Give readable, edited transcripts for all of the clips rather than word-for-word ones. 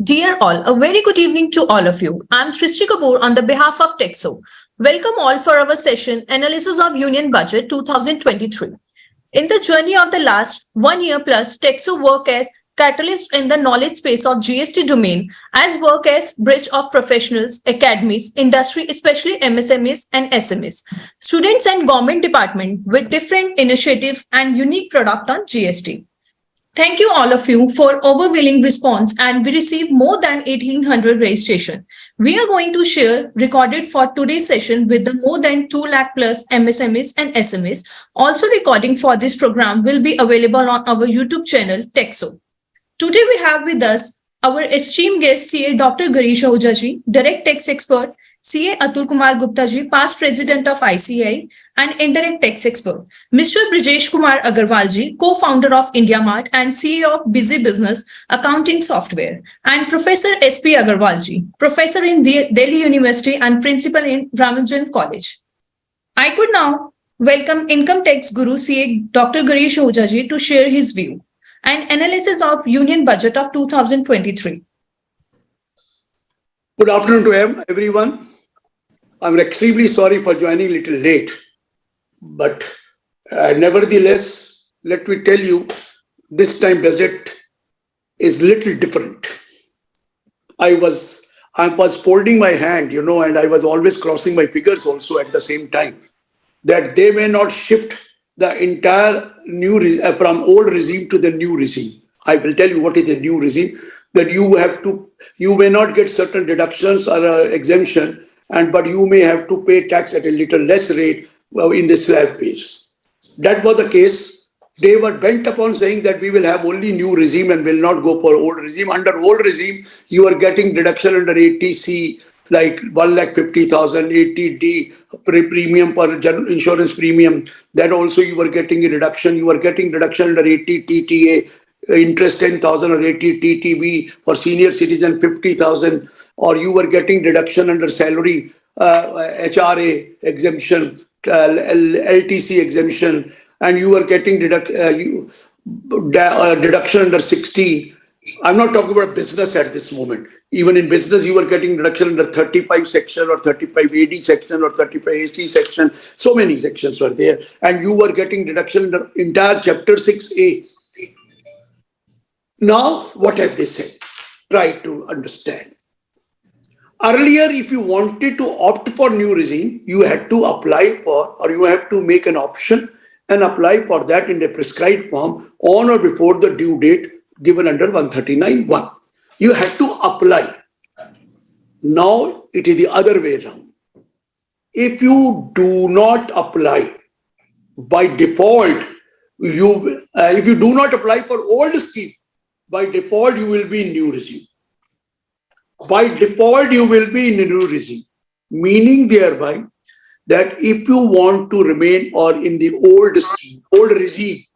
Dear all, a very good evening to all of you. I'm Srishti Kapoor on the behalf of Texo. Welcome all for our session Analysis of Union Budget 2023. In the journey of the last 1 year plus, Texo work as catalyst in the knowledge space of GST domain, as work as bridge of professionals, academies, industry, especially MSMEs and SMEs, students and government department with different initiative and unique product on GST. Thank you all of you for overwhelming response and we received more than 1800 registration. We are going to share recorded for today's session with the more than 2 lakh plus MSMEs and SMEs. Also recording for this program will be available on our YouTube channel Texo. Today we have with us our esteemed guest CA Dr. Girish Ahuja ji, direct tax expert, CA Atul Kumar Gupta ji, past president of ICAI and indirect tax expert, Mr. Brijesh Kumar Agarwal ji, co-founder of IndiaMart and CEO of Busy Business Accounting Software, and Professor SP Agarwal ji, professor in Delhi University and principal in Ramanujan College. I could now welcome income tax guru CA Dr. Girish Ahuja ji to share his view and analysis of Union Budget of 2023. Good afternoon to everyone. I'm extremely sorry for joining a little late, but nevertheless, let me tell you, this time budget is little different. I was folding my hand, and I was always crossing my fingers also at the same time, that they may not shift the entire from old regime to the new regime. I will tell you what is the new regime, that you may not get certain deductions or exemption, but you may have to pay tax at a little less rate in the slab phase. That was the case. They were bent upon saying that we will have only new regime and will not go for old regime. Under old regime, you are getting deduction under 80C, like 1,50,000, 80D premium per insurance premium. That also you were getting a reduction. You were getting deduction under 80 TTA, interest 10,000 or 80 TTB for senior citizen 50,000, or you were getting deduction under salary, HRA exemption, LTC exemption, and you were getting deduction under 16. I'm not talking about business at this moment. Even in business, you were getting deduction under 35 section or 35 AD section or 35 AC section. So many sections were there. And you were getting deduction under entire chapter 6A. Now, what have they said? Try to understand. Earlier, if you wanted to opt for new regime, you had to apply for, or you have to make an option and apply for that in a prescribed form on or before the due date given under 139(1). You had to apply. Now, it is the other way around. If you do not apply, by default, if you do not apply for old scheme, by default, you will be in new regime. By default, you will be in a new regime, meaning thereby that if you want to remain or in the old scheme, old regime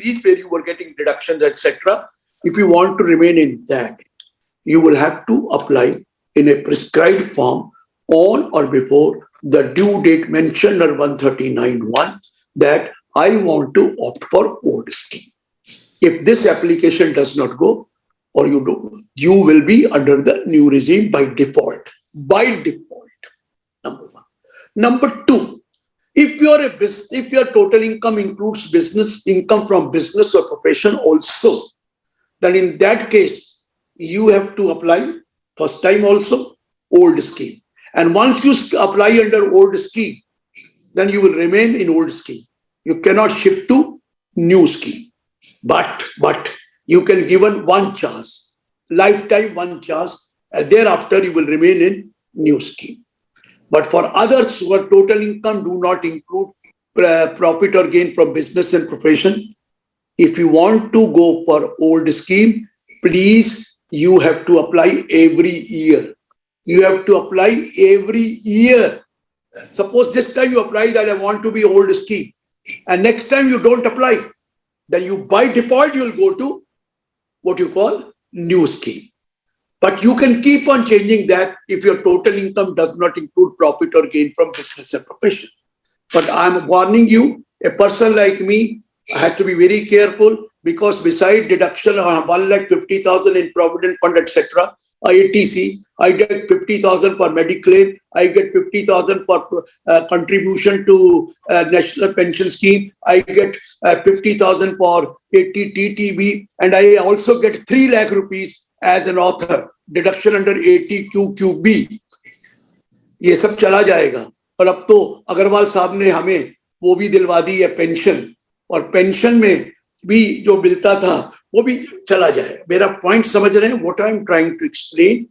is where you were getting deductions, etc. If you want to remain in that, you will have to apply in a prescribed form on or before the due date mentioned under 139(1) that I want to opt for old scheme. If this application does not go, or you will be under the new regime by default. By default, number one. Number two, if your total income includes business income from business or profession also, then in that case, you have to apply first time also old scheme. And once you apply under old scheme, then you will remain in old scheme. You cannot shift to new scheme. But you can given one chance, lifetime one chance, and thereafter you will remain in new scheme. But for others who are total income do not include profit or gain from business and profession, if you want to go for old scheme, please, you have to apply every year. You have to apply every year. Suppose this time you apply that I want to be old scheme, and next time you don't apply, then you by default you will go to what you call new scheme. But you can keep on changing that if your total income does not include profit or gain from business and profession. But I'm warning you, a person like me has to be very careful, because beside deduction of 1,50,000 in provident fund, etc., ATC, I get 50,000 for Mediclaim, I get 50,000 for contribution to National Pension Scheme, I get 50,000 for ATTTB, and I also get 3 lakh rupees as an author, deduction under ATQQB. ये सब चला जाएगा. और अब तो अग्रवाल साहब ने हमें वो भी दिलवा दी है पेंशन, और पेंशन में भी जो मिलता था वो भी चला जाए. मेरा पॉइंट समझ रहे हैं? What I am trying to explain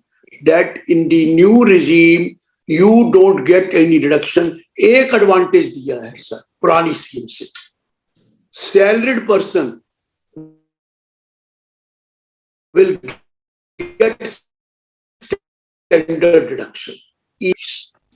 that in the new regime you don't get any deduction. एक एडवांटेज दिया है सर पुरानी स्कीम से, salaried person will get standard deduction.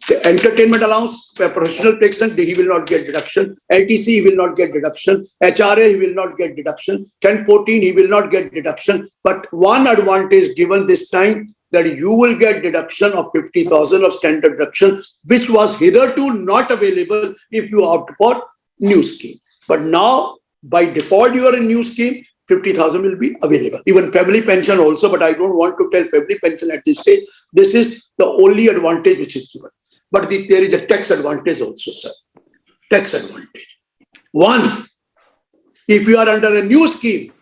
The entertainment allowance, professional protection, he will not get deduction. LTC, he will not get deduction. HRA, he will not get deduction. 1014, he will not get deduction. But one advantage given this time, that you will get deduction of 50,000 of standard deduction, which was hitherto not available if you opt for new scheme. But now, by default, you are in new scheme, 50,000 will be available. Even family pension also, but I don't want to tell family pension at this stage. This is the only advantage which is given. But there is a tax advantage also, sir. Tax advantage. One, if you are under a new scheme,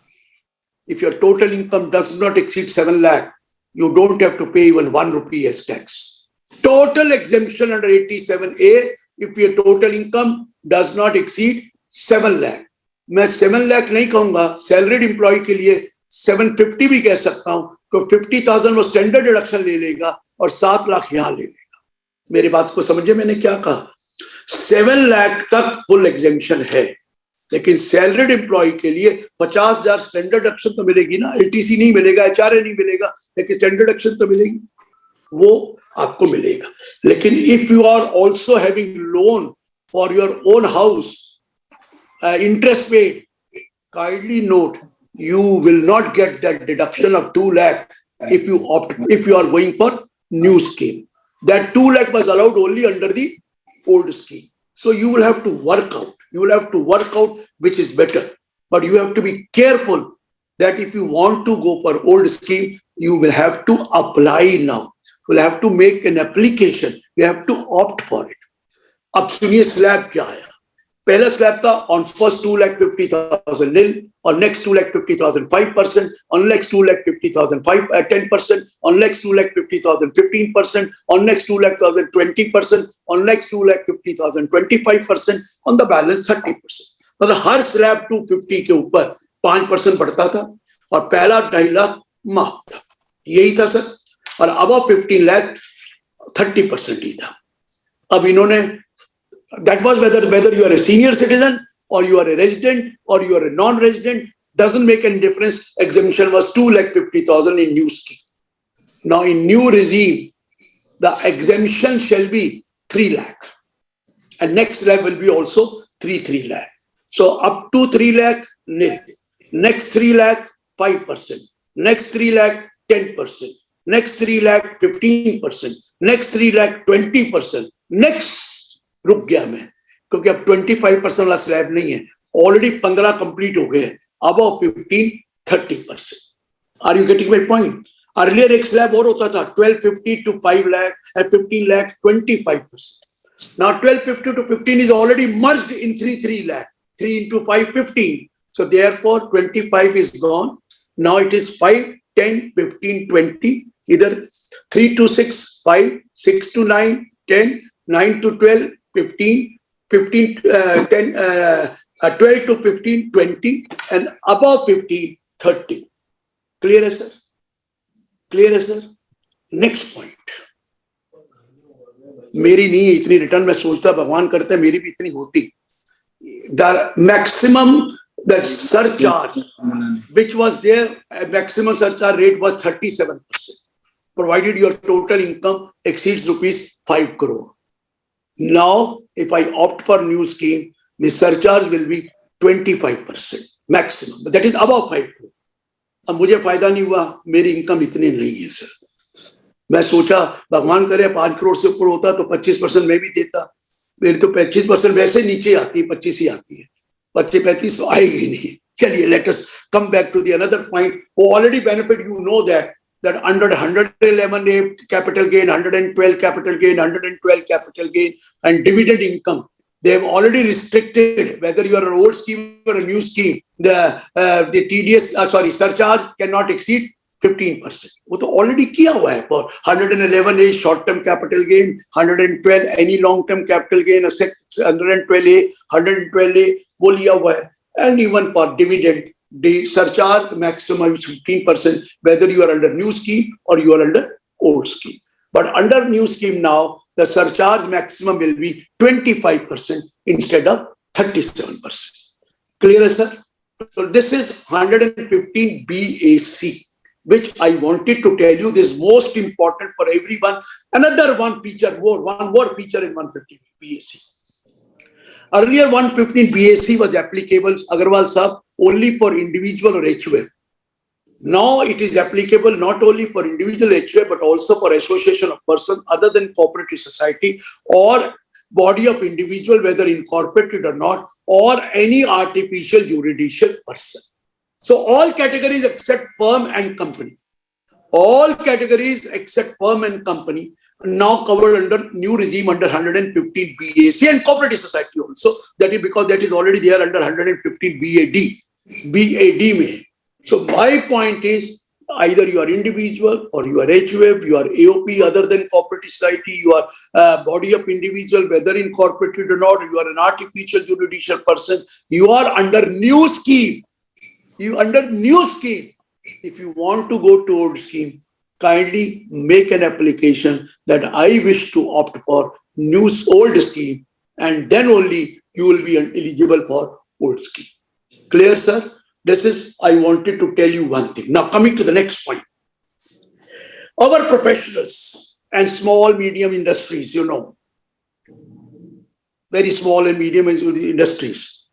if your total income does not exceed 7 lakh, you don't have to pay even 1 rupee as tax. Total exemption under 87A, if your total income does not exceed 7 lakh. मैं 7 लाख नहीं कहूंगा, salaried employee के लिए 750 भी कह सकता हूं, तो 50,000 वो स्टैंडर्ड डिडक्शन ले लेगा और 7 लाख यहां ले लेगा. मेरी बात को समझे मैंने क्या कहा? 7 लाख तक फुल एग्जेम्पशन है, लेकिन सैलरीड एम्प्लॉय के लिए 50,000 स्टैंडर्ड डिडक्शन तो मिलेगी ना. एलटीसी नहीं मिलेगा, एचआरए नहीं मिलेगा, लेकिन स्टैंडर्ड डिडक्शन तो मिलेगी, वो आपको मिलेगा. लेकिन if you are also having loan for your own house, interest paid, kindly note, you will not get that deduction of 2 lakh if you are going for new scheme. That 2 lakh was allowed only under the old scheme. So you will have to work out. You will have to work out which is better. But you have to be careful that if you want to go for old scheme, you will have to apply now. You will have to make an application. You have to opt for it. अब सुनिए slab क्या है. पहला slab था on first 2,50,000 nil, और next 2,50,000 5%, on next 2,50,000 10%, on next 2,50,000 15%, on next 2,00,000 20%, on next 2,50,000 25%, on the balance 30%. मतलब हर slab 250 के ऊपर 5% बढ़ता था, और पहला 2.5 लाख माफ था. यही था सर. और अब 15 लाख 30% ही था. अब इन्होंने that was whether you are a senior citizen or you are a resident or you are a non-resident, doesn't make any difference. Exemption was 2,50,000 in new scheme. Now in new regime, the exemption shall be 3 lakh, and next slab will be also 3 lakh. So up to 3 lakh nil, next 3 lakh 5%, next 3 lakh 10%, next 3 lakh 15%, next 3 lakh 20%, next रुक गया मैं, क्योंकि अब 25% वाला slab नहीं है, already 15 complete हो गए हैं, अब 15 30%. Are you getting my point? Earlier एक स्लैब और होता था 1250 to 5 lakh and 15 lakh 25%. Now 1250 to 15 is already merged in 3 lakh, 3 into 5 15. So therefore 25 is gone. Now it is 5 10 15 20, either 3 to 6 5, 6 to 9 10, 9 to 12 15, 10, 12 to 15 20, and above 15 30. Clear है sir? Clear है sir? Next point. मेरी नहीं है इतनी return, मैं सोचता भगवान करते मेरी भी इतनी होती. The maximum, the surcharge which was there, maximum surcharge rate was 37%, provided your total income exceeds rupees 5 crore. Now, if I opt for new scheme, the surcharge will be 25% maximum. But that is above 5 crore. अब मुझे फायदा नहीं हुआ, मेरी income इतनी नहीं है sir. मैं सोचा भगवान करे 5 करोड़ से ऊपर होता तो 25% मैं भी देता. मेरी तो 25% वैसे नीचे आती है, 25 ही आती है, 25-35 आएगी नहीं. चलिए, let us come back to the another point. Who already benefit, you know that that under 111A capital gain, 112 capital gain, 112 capital gain, and dividend income, they have already restricted whether you are an old scheme or a new scheme. The TDS, surcharge cannot exceed 15%. वो तो already किया हुआ है for 111A short-term capital gain, 112 any long-term capital gain, 112A, 112A वो लिया हुआ है, and even for dividend, the surcharge maximum is 15%, whether you are under new scheme or you are under old scheme. But under new scheme now, the surcharge maximum will be 25% instead of 37%. Clear, sir? So this is 115 BAC, which I wanted to tell you. This is most important for everyone. Another one more feature in 115 BAC. Earlier 115 BAC was applicable, Agarwal Sahab, only for individual or HUF. Now it is applicable not only for individual HUF but also for association of persons other than cooperative society or body of individual, whether incorporated or not, or any artificial judicial person. So all categories except firm and company. All categories except firm and company are now covered under new regime under 115 BAC and cooperative society also. That is because that is already there under 115 BAD. BAD. So my point is, either you are individual or you are HUF, you are AOP other than cooperative society, you are a body of individual, whether incorporated or not, you are an artificial judicial person, you are under new scheme. If you want to go to old scheme, kindly make an application that I wish to opt for old scheme, and then only you will be eligible for old scheme. Clear, sir? This is, I wanted to tell you one thing. Now coming to the next point. Our professionals and small, medium industries, very small and medium industries,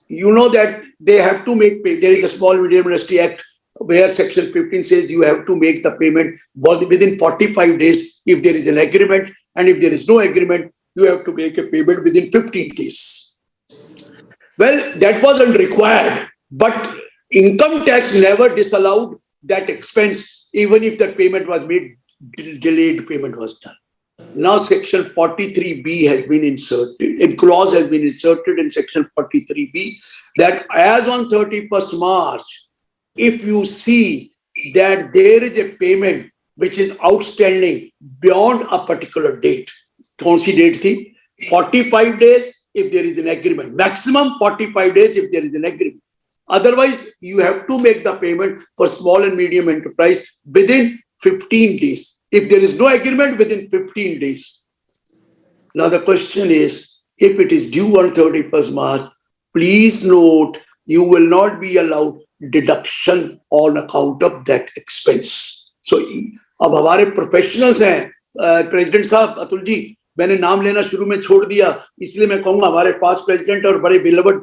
that they have to make pay. There is a Small Medium Industry Act where section 15 says you have to make the payment within 45 days if there is an agreement, and if there is no agreement, you have to make a payment within 15 days. Well, that wasn't required, but income tax never disallowed that expense, even if that payment was made, delayed payment was done. Now section 43B has been inserted, a clause has been inserted in section 43B that as on 31st March, if you see that there is a payment which is outstanding beyond a particular date, kaun si date thi? 45 days if there is an agreement, maximum 45 days if there is an agreement. Otherwise, you have to make the payment for small and medium enterprise within 15 days. If there is no agreement, within 15 days. Now the question is, if it is due on 31st March, please note, you will not be allowed deduction on account of that expense. So, अब हमारे professionals हैं, President साहब, अतुल जी, मैंने नाम लेना शुरू में छोड़ दिया, इसलिए मैं कहूँगा हमारे पास president और बड़े beloved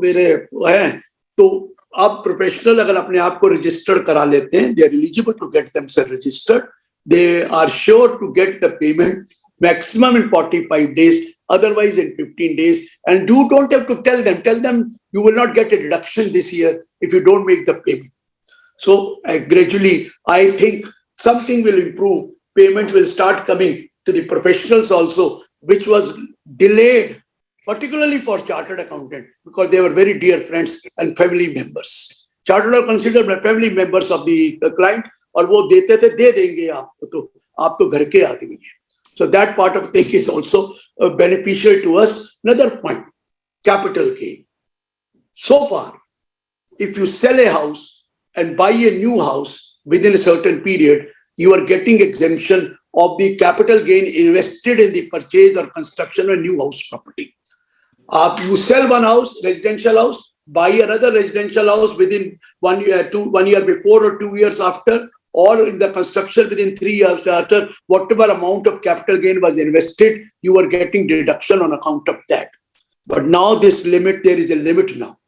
मेरे हैं, तो आप professional अगर अपने आप को registered करा लेते हैं, they are eligible to get themselves registered. They are sure to get the payment maximum in 45 days, otherwise in 15 days. And you don't have to tell them you will not get a deduction this year if you don't make the payment. So gradually, I think something will improve. Payment will start coming to the professionals also, which was delayed, particularly for chartered accountant, because they were very dear friends and family members. Chartered are considered family members of the client, और वो देते थे, दे देंगे आपको, तो आप तो घर के आदमी हैं. So that part of thing is also beneficial to us. Another point, capital gain. So far, if you sell a house and buy a new house within a certain period, you are getting exemption of the capital gain invested in the purchase or construction of a new house property. You sell one house, residential house, buy another residential house within 1 year, 1 year before or 2 years after, or in the construction within 3 years after, whatever amount of capital gain was invested, you are getting deduction on account of that. But now this limit, there is a limit now.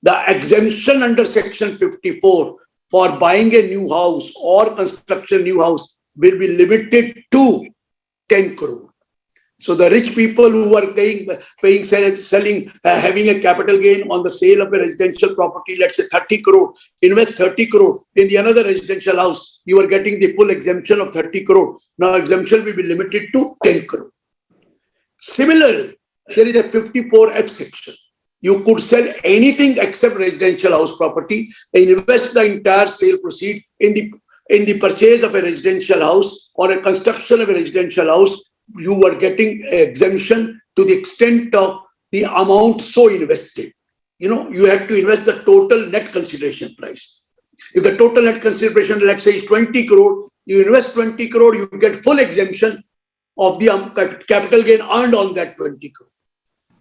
The exemption under section 54 for buying a new house or construction new house will be limited to 10 crore. So the rich people who are selling, having a capital gain on the sale of a residential property, let's say 30 crore, invest 30 crore in the another residential house, you are getting the full exemption of 30 crore. Now exemption will be limited to 10 crore. Similarly, there is a 54F section. You could sell anything except residential house property and invest the entire sale proceed in the purchase of a residential house or a construction of a residential house. You were getting exemption to the extent of the amount so invested. You have to invest the total net consideration price. If the total net consideration, let's say, is 20 crore, you invest 20 crore, you get full exemption of the capital gain earned on that 20 crore.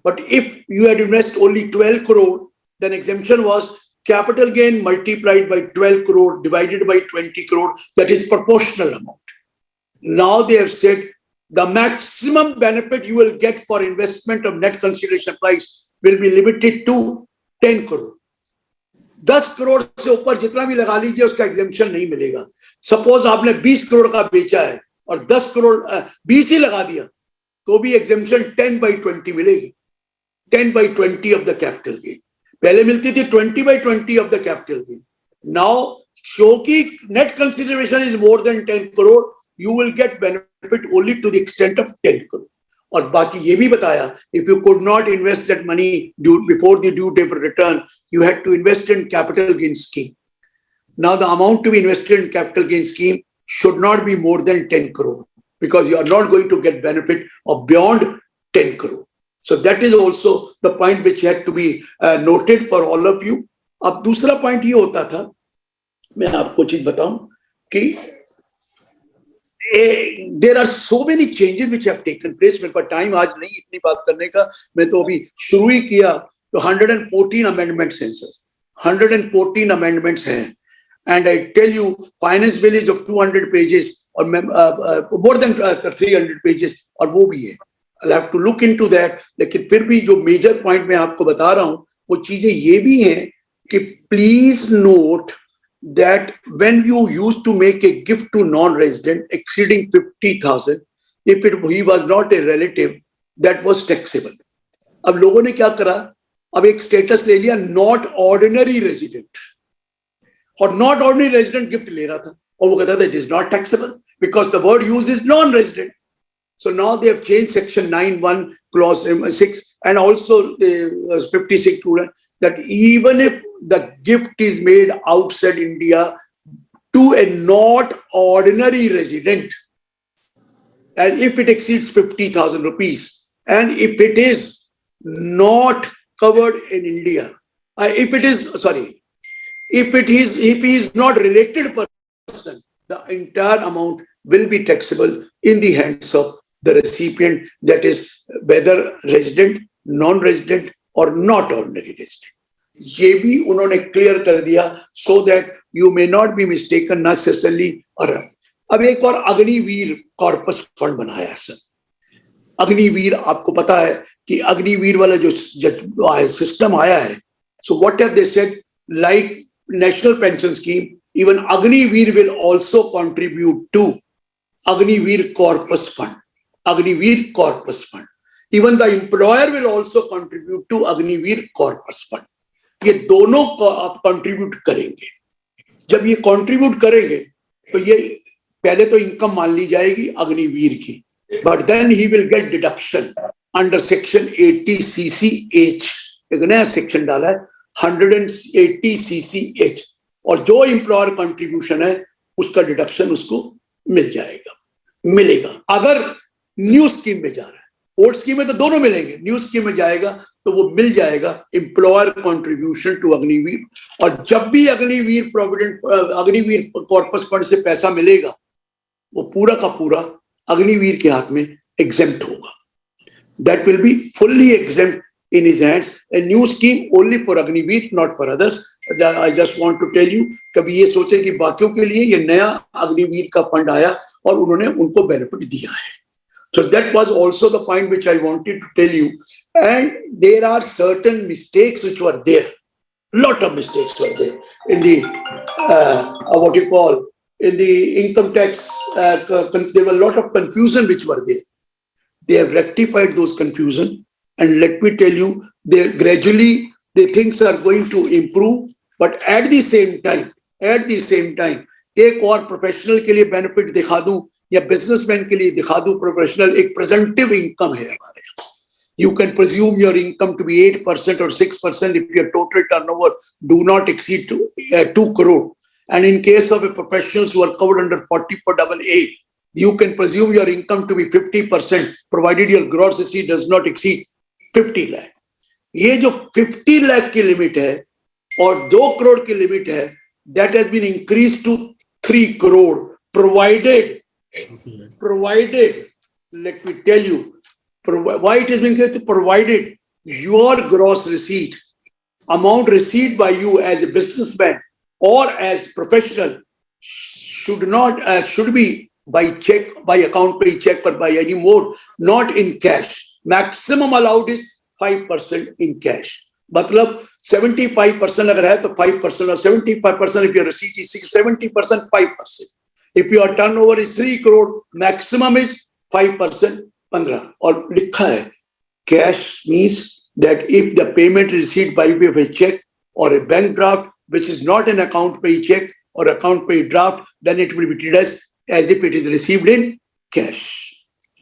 But if you had invested only 12 crore, then exemption was capital gain multiplied by 12 crore divided by 20 crore, that is proportional amount. Now they have said the maximum benefit you will get for investment of net consideration price will be limited to 10 crore. 10 crore से ऊपर जितना भी लगा लीजिए उसका exemption नहीं मिलेगा. Suppose आपने 20 करोड़ का बेचा है और 10 करोड़ 20 ही लगा दिया तो भी एग्जेम्पशन 10/20 मिलेगी. 10/20 of the capital gain. पहले मिलती थी 20/20 of the capital gain. Now, क्योंकि net consideration is more than 10 crore, you will get benefit only to the extent of 10 crore. और बाकी ये भी बताया, if you could not invest that money before the due date of return, you had to invest in capital gain scheme. Now the amount to be invested in capital gain scheme should not be more than 10 crore because you are not going to get benefit of beyond 10 crore. So that is also the point which had to be noted for all of you. अब दूसरा point ये होता था, मैं आपको चीज बताऊं कि there are so many changes which have taken place. मेरे पास टाइम आज नहीं इतनी बात करने का, मैं तो अभी शुरू ही किया. तो 114 amendments हैं सर, 114 amendments हैं. And I tell you, finance bill is of 200 pages or more than 300 pages और वो भी है. I'll have to look into that. लेकिन फिर भी जो major point मैं आपको बता रहा हूँ वो चीजें ये भी हैं कि please note that when you used to make a gift to non-resident exceeding 50,000, if he was not a relative, that was taxable. अब लोगों ने क्या करा, अब एक स्टेटस ले लिया नॉट ऑर्डिनरी रेजिडेंट, और नॉट ऑर्डिनरी रेजिडेंट गिफ्ट ले रहा था और वो कहता था it is not taxable because the word used is non resident. So now they have changed section 9(1) clause 6 and also 56 rule that even if the gift is made outside India to a not ordinary resident, and if it exceeds 50,000 rupees, and if it is not covered in India, if he is not related person, the entire amount will be taxable in the hands of the recipient, that is whether resident, non-resident or not ordinary resident. ये भी उन्होंने clear कर दिया so that you may not be mistaken necessarily. और अब एक और Agniveer corpus fund बनाया सर. अग्निवीर आपको पता है कि अग्निवीर वाला जो सिस्टम आया है, so what have they said, like national pension scheme, even Agniveer will also contribute to Agniveer corpus fund. Agniveer corpus fund. Even the employer will also contribute to Agniveer corpus fund. ये दोनों को आप contribute करेंगे. जब ये contribute करेंगे तो ये पहले तो इनकम मान ली जाएगी अग्निवीर की, but then he will get deduction under section 80 CCH. एक नया सेक्शन डाला है 180 CCH, और जो एम्प्लॉयर कंट्रीब्यूशन है उसका डिडक्शन उसको मिलेगा अगर न्यू स्कीम में जा रहा है. ओल्ड स्कीम में तो दोनों मिलेंगे, न्यू स्कीम में जाएगा तो वो मिल जाएगा एम्प्लॉयर कंट्रीब्यूशन टू अग्निवीर. और जब भी अग्निवीर अग्निवीर कॉर्पस फंड से पैसा मिलेगा वो पूरा का पूरा अग्निवीर के हाथ में एग्जेम्प्ट होगा. That will be fully exempt in his hands. A new scheme only for Agniveer, not for others. I just want to tell you, कभी ये सोचे कि बाकियों के लिए ये नया अग्निवीर का फंड आया और उन्होंने उनको बेनिफिट दिया है. So that was also the point which I wanted to tell you. And there are certain mistakes which were there. Lot of mistakes were there in the what you call in the income tax. There were a lot of confusion which were there. They have rectified those confusion, and let me tell you, they gradually the things are going to improve. But at the same time, एक और professional के लिए benefit दिखा दूं या businessman के लिए दिखा दूं, प्रोफेशनल एक प्रेजेंटिव इनकम है हमारे यहाँ. You can presume your income to be 8% or 6% if your total turnover do not exceed 2 crore. And in case of a professionals who are covered under 44AA, you can presume your income to be 50% provided your gross receipt does not exceed 50 lakh. ये जो 50 lakh की limit है और 2 करोड़ की limit है, that has been increased to 3 crore provided, let me tell you, why it has been provided your gross receipt, amount received by you as a businessman or as professional should be by check, by account pay check, or by any mode, not in cash. Maximum allowed is 5% in cash. मतलब 75% अगर है तो 5% और 75% if your receipt is 70% 5%. If your turnover is 3 crore, maximum is 5%. 15 और लिखा है cash means that if the payment received by way of a check or a bank draft which is not an account pay check or account pay draft, then it will be treated as if it is received in cash.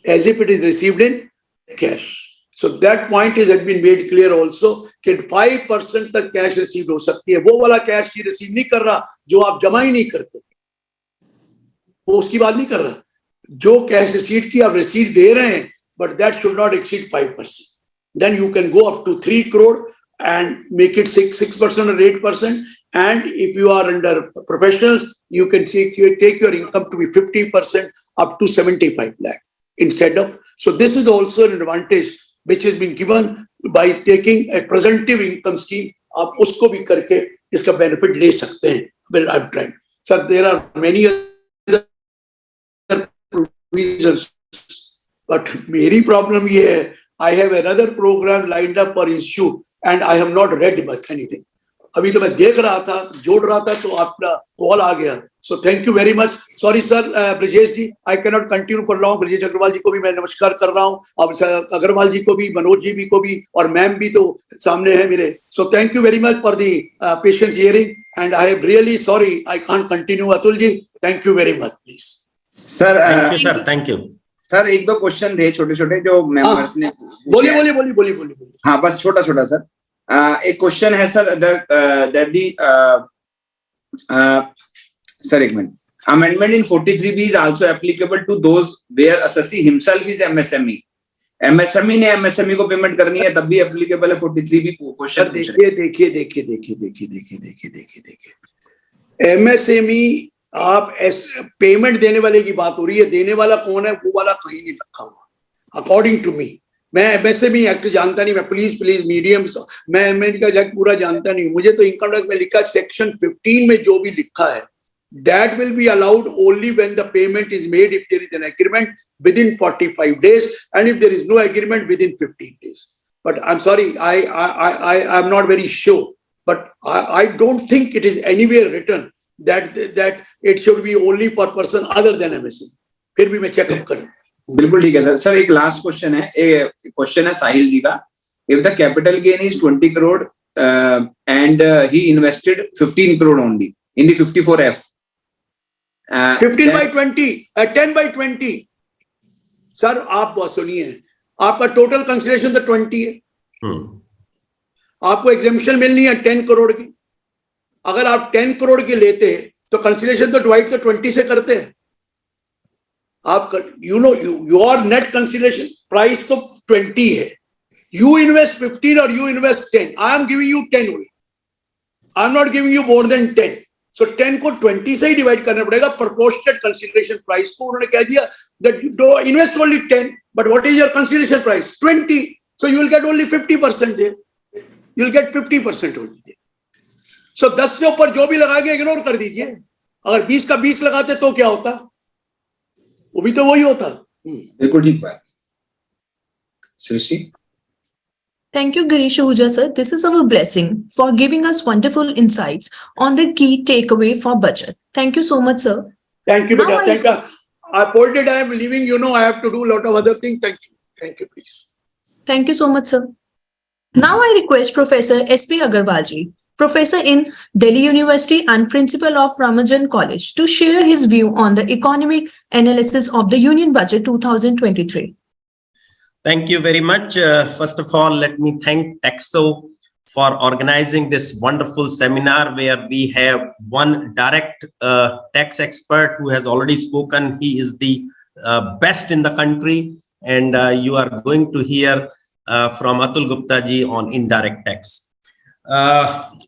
As if it is received in cash. So that point has been made clear also कि 5% तक cash receive हो सकती है. वो वाला cash की receive नहीं कर रहा जो आप जमा ही नहीं करते, वो उसकी बात नहीं कर रहा. जो कैश रिसीट की आप रिसीट दे रहे हैं, but that should not exceed 5%. Then you can go up to 3 crore and make it 6% or 8%. And if you are under professionals, you can take your income to be 50% up to 75 lakh instead of. So this is also an advantage which has been given by taking a presumptive income scheme. आप उसको भी करके इसका benefit ले सकते हैं. Well, I'm trying. Sir, there are many other provisions, but मेरी problem ये है, I have another program lined up for issue and I have not read much anything. अभी तो मैं देख रहा था, जोड़ रहा था, तो आपका कॉल आ गया. So thank you very much. Sorry sir, Brajesh ji, I cannot continue for long. Brajesh Agarwal जी को भी मैं नमस्कार कर रहा हूँ, अब अग्रवाल जी को भी, मनोज जी भी को भी, और मैम भी तो सामने है मेरे. So thank you very much for the patience hearing, and I am really sorry I can't continue. Atul ji, thank you very much, please. Sir, Thank you, sir. Thank you. Sir एक दो क्वेश्चन थे छोटे छोटे जो मेंबर्स ने बोलिए. हाँ बस छोटा छोटा सर. एक क्वेश्चन है सर दैट दी सर एक minute. Amendment in 43B is also applicable to those where assessee himself is MSME. MSME ने MSME को पेमेंट करनी है तब भी एप्लीकेबल है 43B क्वेश्चन. देखिए MSME आप पेमेंट देने वाले की बात हो रही है. देने वाला कौन है वो वाला कहीं नहीं रखा हुआ अकॉर्डिंग टू मी. मैं एमएसएमई एक्ट जानता नहीं, मैं प्लीज मीडियम मैं अमेरिका एक्ट पूरा जानता नहीं. मुझे तो इनकम टैक्स में लिखा सेक्शन 15 में जो भी लिखा है, that will be allowed only when the payment is made if there is an agreement within 45 days and if there is no agreement within 15 days. But I'm sorry, I'm not very sure, but I don't think it is anywhere written that it should be only for person other than MSME. फिर भी मैं checkup करूं. बिल्कुल ठीक है sir. Sir एक last question है, question है साहिल जी का. If the capital gain is 20 crore and he invested 15 crore only in the 54F. 15 by 20, 10 by 20. Sir आप बहुत सुनिए, आपका टोटल कंसिडरेशन तो 20 है. आपको एग्जेम्पशन मिलनी है 10 करोड़ की. अगर आप 10 करोड़ की लेते तो कंसिडरेशन तो डिवाइड तो 20 से करते हैं. आप योर नेट कंसिडरेशन प्राइस तो 20 है. यू इन्वेस्ट 15 और you invest 10. I am giving you 10 only. I am not giving you more than 10. सो 10 को 20 से ही डिवाइड करना पड़ेगा प्रोपोर्शनेट कंसिडरेशन प्राइस को. उन्होंने कह दिया that you invest only 10 but what is your consideration price 20. So you will get only 50% there. You will get 50% only there. So 10 से ऊपर जो भी लगा के इग्नोर कर दीजिए. अगर 20 का 20 लगाते तो क्या होता, वो भी तो वही होता. बिल्कुल ठीक बात. सृष्टि. Thank you, Girish Ahuja sir. This is our blessing for giving us wonderful insights on the key takeaway for budget. Thank you so much, sir. Thank you, beta. Thank you. I folded. I am leaving. I have to do a lot of other things. Thank you. Thank you, please. Thank you so much, sir. Now I request Professor S.P. Agarwalji, professor in Delhi University and principal of Ramajan College, to share his view on the economic analysis of the Union Budget 2023. Thank you very much. First of all, let me thank TEXO for organizing this wonderful seminar where we have one direct tax expert who has already spoken. He is the best in the country, and you are going to hear from Atul Gupta ji on indirect tax.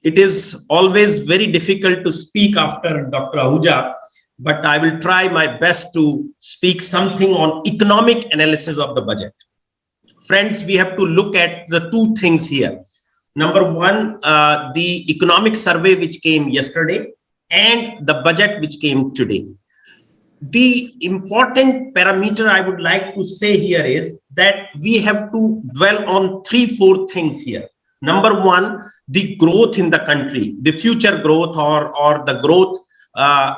It is always very difficult to speak after Dr. Ahuja, but I will try my best to speak something on economic analysis of the budget. Friends, we have to look at the two things here. Number one, the economic survey which came yesterday and the budget which came today. The important parameter I would like to say here is that we have to dwell on 3-4 things here. Number one, the growth in the country, the future growth or the growth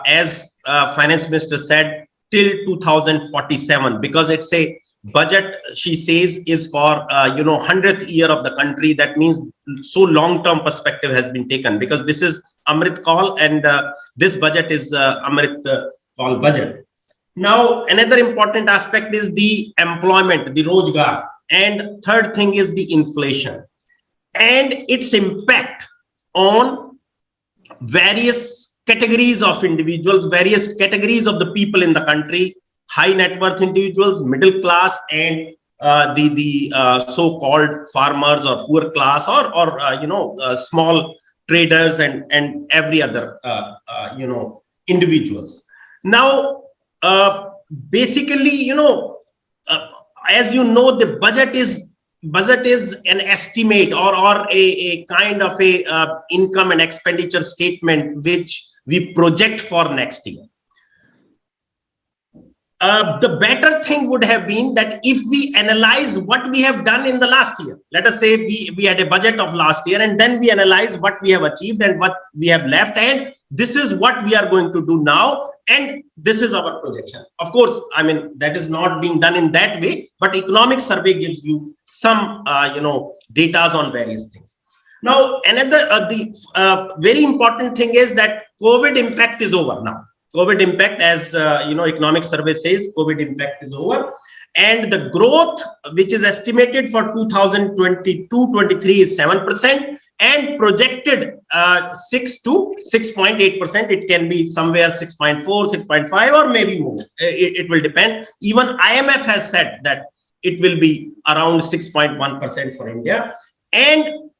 as Finance Minister said till 2047, because it's a budget, she says, is for 100th year of the country. That means so long-term perspective has been taken, because this is Amrit Kaul and this budget is Amrit Kaul budget. Now, another important aspect is the employment, the Rozgar, and third thing is the inflation and its impact on various categories of individuals, various categories of the people in the country, high net worth individuals, middle class, and the so-called farmers or poor class or small traders and every other individuals. Now, basically, as you know, the budget is an estimate or a kind of a income and expenditure statement which we project for next year. The better thing would have been that if we analyze what we have done in the last year, let us say we had a budget of last year, and then we analyze what we have achieved and what we have left, and this is what we are going to do now, and this is our projection. Of course, I mean, that is not being done in that way, but economic survey gives you some data on various things. Now, another very important thing is that COVID impact is over now. COVID impact, as economic survey says, COVID impact is over, and the growth which is estimated for 2022-23 is 7% and projected 6 to 6.8%. It can be somewhere 6.4, 6.5, or maybe more. It will depend. Even IMF has said that it will be around 6.1% for India. And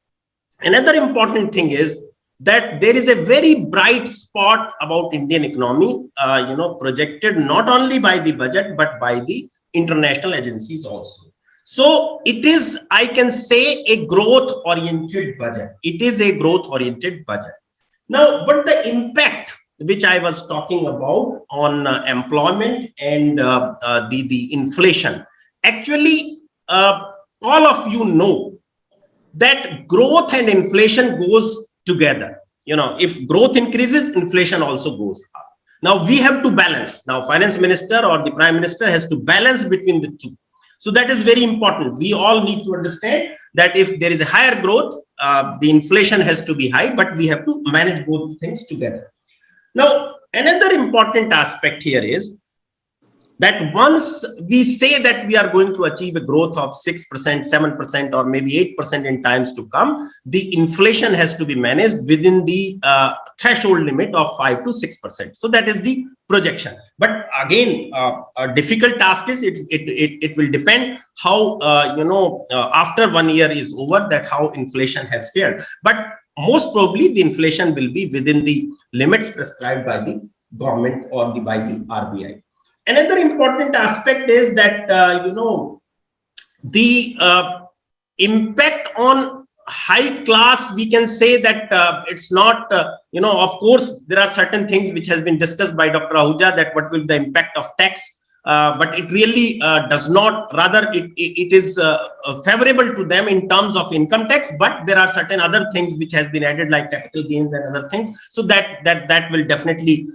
another important thing is that there is a very bright spot about Indian economy, projected not only by the budget, but by the international agencies also. So it is, I can say, a growth-oriented budget. It is a growth-oriented budget. Now, but the impact which I was talking about on employment and the inflation, actually, all of you know that growth and inflation goes together. If growth increases, inflation also goes up. Now we have to balance. Now finance minister or the prime minister has to balance between the two. So that is very important. We all need to understand that if there is a higher growth, the inflation has to be high, but we have to manage both things together. Now, another important aspect here is that once we say that we are going to achieve a growth of 6%, 7%, or maybe 8% in times to come, the inflation has to be managed within the threshold limit of 5 to 6%. So that is the projection. But again, a difficult task is it will depend how, after 1 year is over, that how inflation has fared. But most probably the inflation will be within the limits prescribed by the government or by the RBI. Another important aspect is that, the impact on high class, we can say that it's not, of course, there are certain things which has been discussed by Dr. Ahuja, that what will be the impact of tax, but it really does not, rather it is favorable to them in terms of income tax, but there are certain other things which has been added like capital gains and other things. So that will definitely,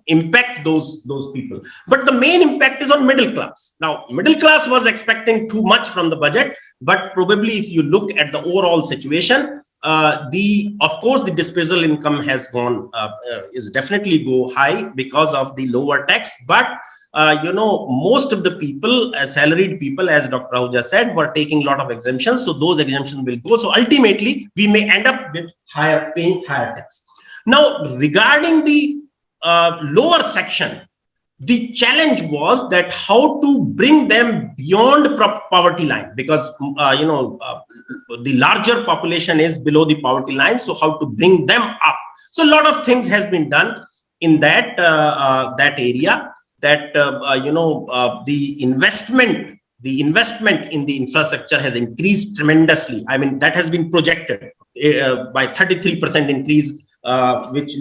impact those people. But the main impact is on middle class. Now, middle class was expecting too much from the budget, but probably if you look at the overall situation, of course the disposable income has gone is definitely go high because of the lower tax. But most of the people, salaried people, as Dr. Ahuja said, were taking a lot of exemptions. So those exemptions will go. So ultimately, we may end up with paying higher tax. Now, regarding the lower section, the challenge was that how to bring them beyond poverty line, because the larger population is below the poverty line. So how to bring them up? So a lot of things has been done in that area. That the investment in the infrastructure has increased tremendously. I mean, that has been projected by 33% increase, which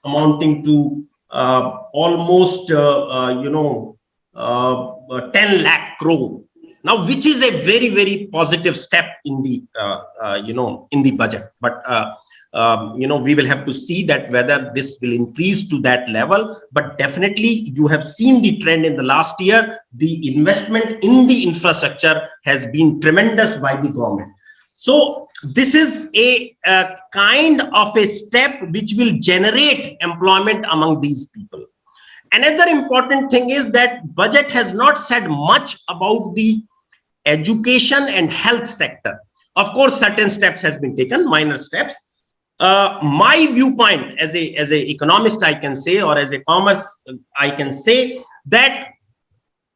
amounting to almost 10 lakh crore. Now, which is a very, very positive step in the in the budget. But we will have to see that whether this will increase to that level. But definitely, you have seen the trend in the last year. The investment in the infrastructure has been tremendous by the government. So this is a kind of a step which will generate employment among these people. Another important thing is that budget has not said much about the education and health sector. Of course, certain steps has been taken, minor steps. My viewpoint as a economist, I can say, or as a commerce, I can say that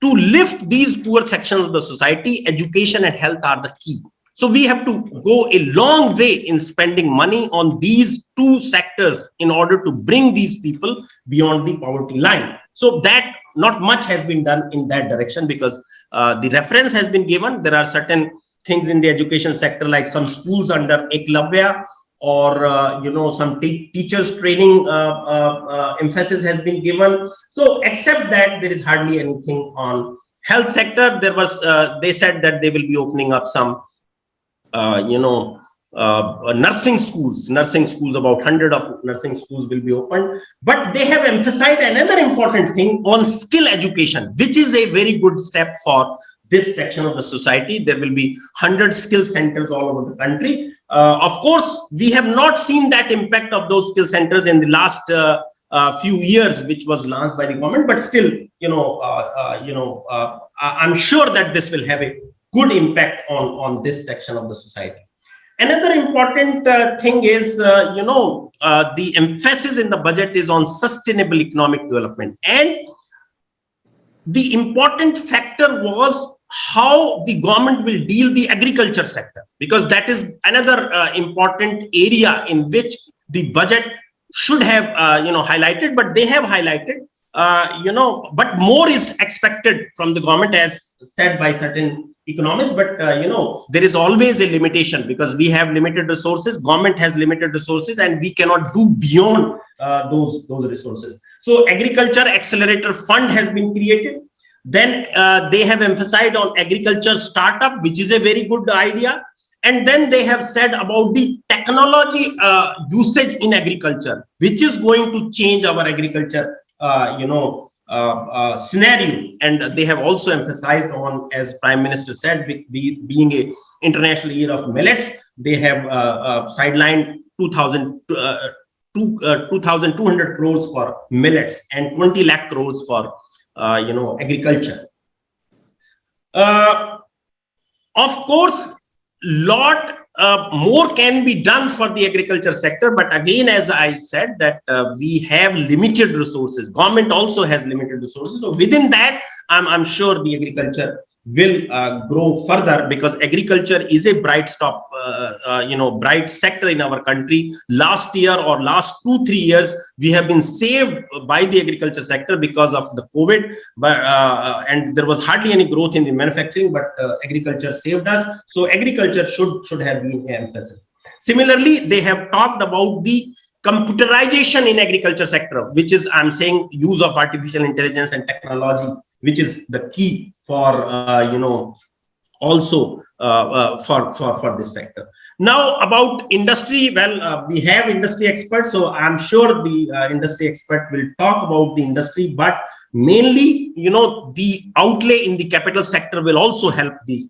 to lift these poor sections of the society, education and health are the key. So we have to go a long way in spending money on these two sectors in order to bring these people beyond the poverty line. So that not much has been done in that direction, because the reference has been given. There are certain things in the education sector, like some schools under Eklavya, or some teachers training emphasis has been given. So except that, there is hardly anything on health sector. There was they said that they will be opening up some nursing schools, about 100 of nursing schools will be opened. But they have emphasized another important thing on skill education, which is a very good step for this section of the society. There will be 100 skill centers all over the country. Of course, we have not seen that impact of those skill centers in the last few years, which was launched by the government. But still, I'm sure that this will have a good impact on this section of the society. Another important thing is, the emphasis in the budget is on sustainable economic development. And the important factor was how the government will deal the agriculture sector, because that is another important area in which the budget should have highlighted. But they have highlighted, but more is expected from the government, as said by certain economists. But there is always a limitation, because we have limited resources, government has limited resources, and we cannot do beyond those resources. So agriculture accelerator fund has been created. Then they have emphasized on agriculture startup, which is a very good idea. And then they have said about the technology usage in agriculture, which is going to change our agriculture scenario. And they have also emphasized on, as Prime Minister said, being a international year of millets, they have sidelined 2,200 crores for millets and 20 lakh crores for agriculture. Of course, lot more can be done for the agriculture sector, but again, as I said, that we have limited resources. Government also has limited resources. So within that, I'm sure the agriculture will grow further, because agriculture is a bright sector in our country. Last year or last 2-3 years, we have been saved by the agriculture sector because of the COVID, but and there was hardly any growth in the manufacturing, but agriculture saved us. So agriculture should have been an emphasis. Similarly, they have talked about the computerization in agriculture sector, which is, I'm saying, use of artificial intelligence and technology, which is the key for also for this sector. Now about industry, well, we have industry experts, so I'm sure the industry expert will talk about the industry, but mainly, the outlay in the capital sector will also help the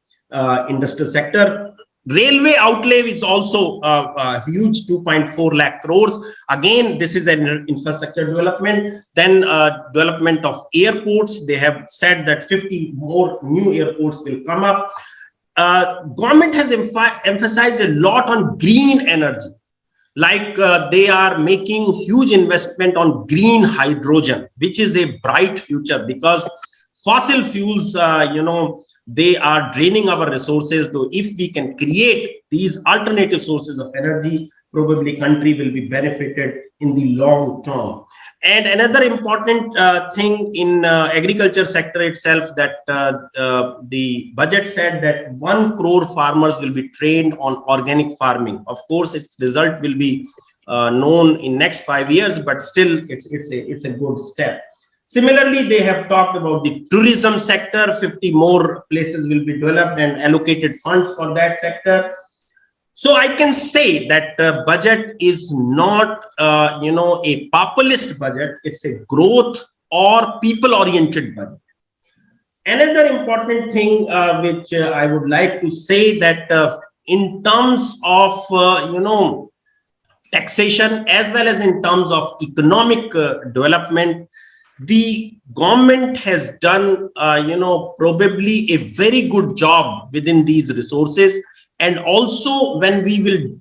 industrial sector. Railway outlay is also a huge 2.4 lakh crores. Again, this is an infrastructure development. Then development of airports. They have said that 50 more new airports will come up. Government has emphasized a lot on green energy. Like they are making huge investment on green hydrogen, which is a bright future, because fossil fuels, they are draining our resources. Though if we can create these alternative sources of energy, probably country will be benefited in the long term. And another important thing in agriculture sector itself, that the budget said that 1 crore farmers will be trained on organic farming. Of course, its result will be known in next 5 years, but still it's a good step. Similarly, they have talked about the tourism sector. 50 more places will be developed and allocated funds for that sector. So I can say that budget is not, a populist budget. It's a growth or people-oriented budget. Another important thing which I would like to say, that in terms of, taxation as well as in terms of economic development, the government has done, probably a very good job within these resources. And also, when we will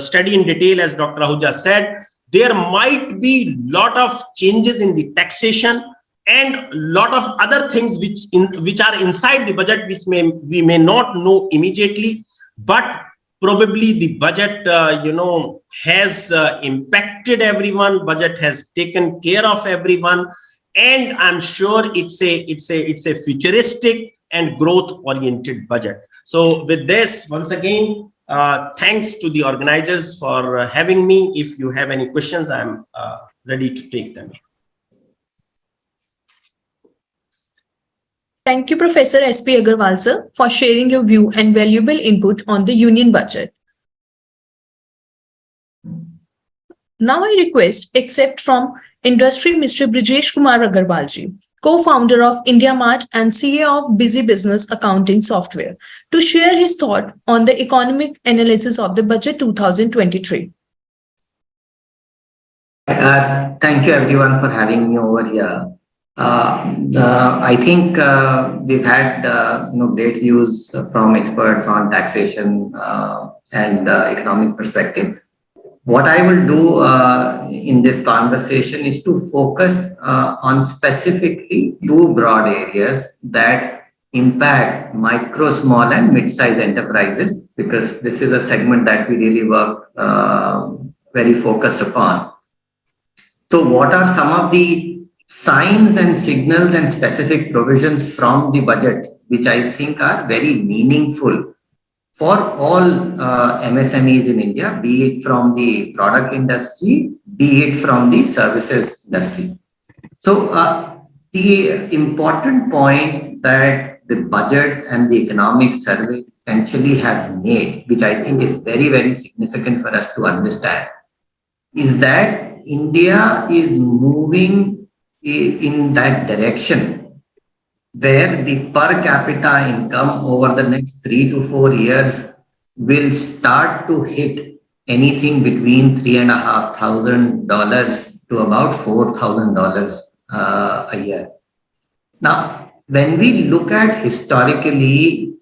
study in detail, as Dr. Ahuja said, there might be a lot of changes in the taxation and a lot of other things which are inside the budget, which we may not know immediately, but probably the budget, has impacted everyone. Budget has taken care of everyone, and I'm sure it's a futuristic and growth-oriented budget. So with this, once again, thanks to the organizers for having me. If you have any questions, I'm ready to take them. Thank you, Professor S.P. Agarwal, sir, for sharing your view and valuable input on the union budget. Now I request, except from industry, Mr. Brijesh Kumar Agarwal ji, co-founder of India Mart and CA of Busy Business Accounting Software, to share his thought on the economic analysis of the budget 2023. Thank you everyone for having me over here. I think we've had great views from experts on taxation and economic perspective. What I will do in this conversation is to focus on specifically two broad areas that impact micro, small and mid-sized enterprises, because this is a segment that we really work very focused upon. So what are some of the signs and signals and specific provisions from the budget, which I think are very meaningful for all MSMEs in India, be it from the product industry, be it from the services industry. So the important point that the budget and the economic survey essentially have made, which I think is very, very significant for us to understand, is that India is moving in that direction where the per capita income over the next 3 to 4 years will start to hit anything between $3,500 to about $4,000 a year. Now, when we look at historically,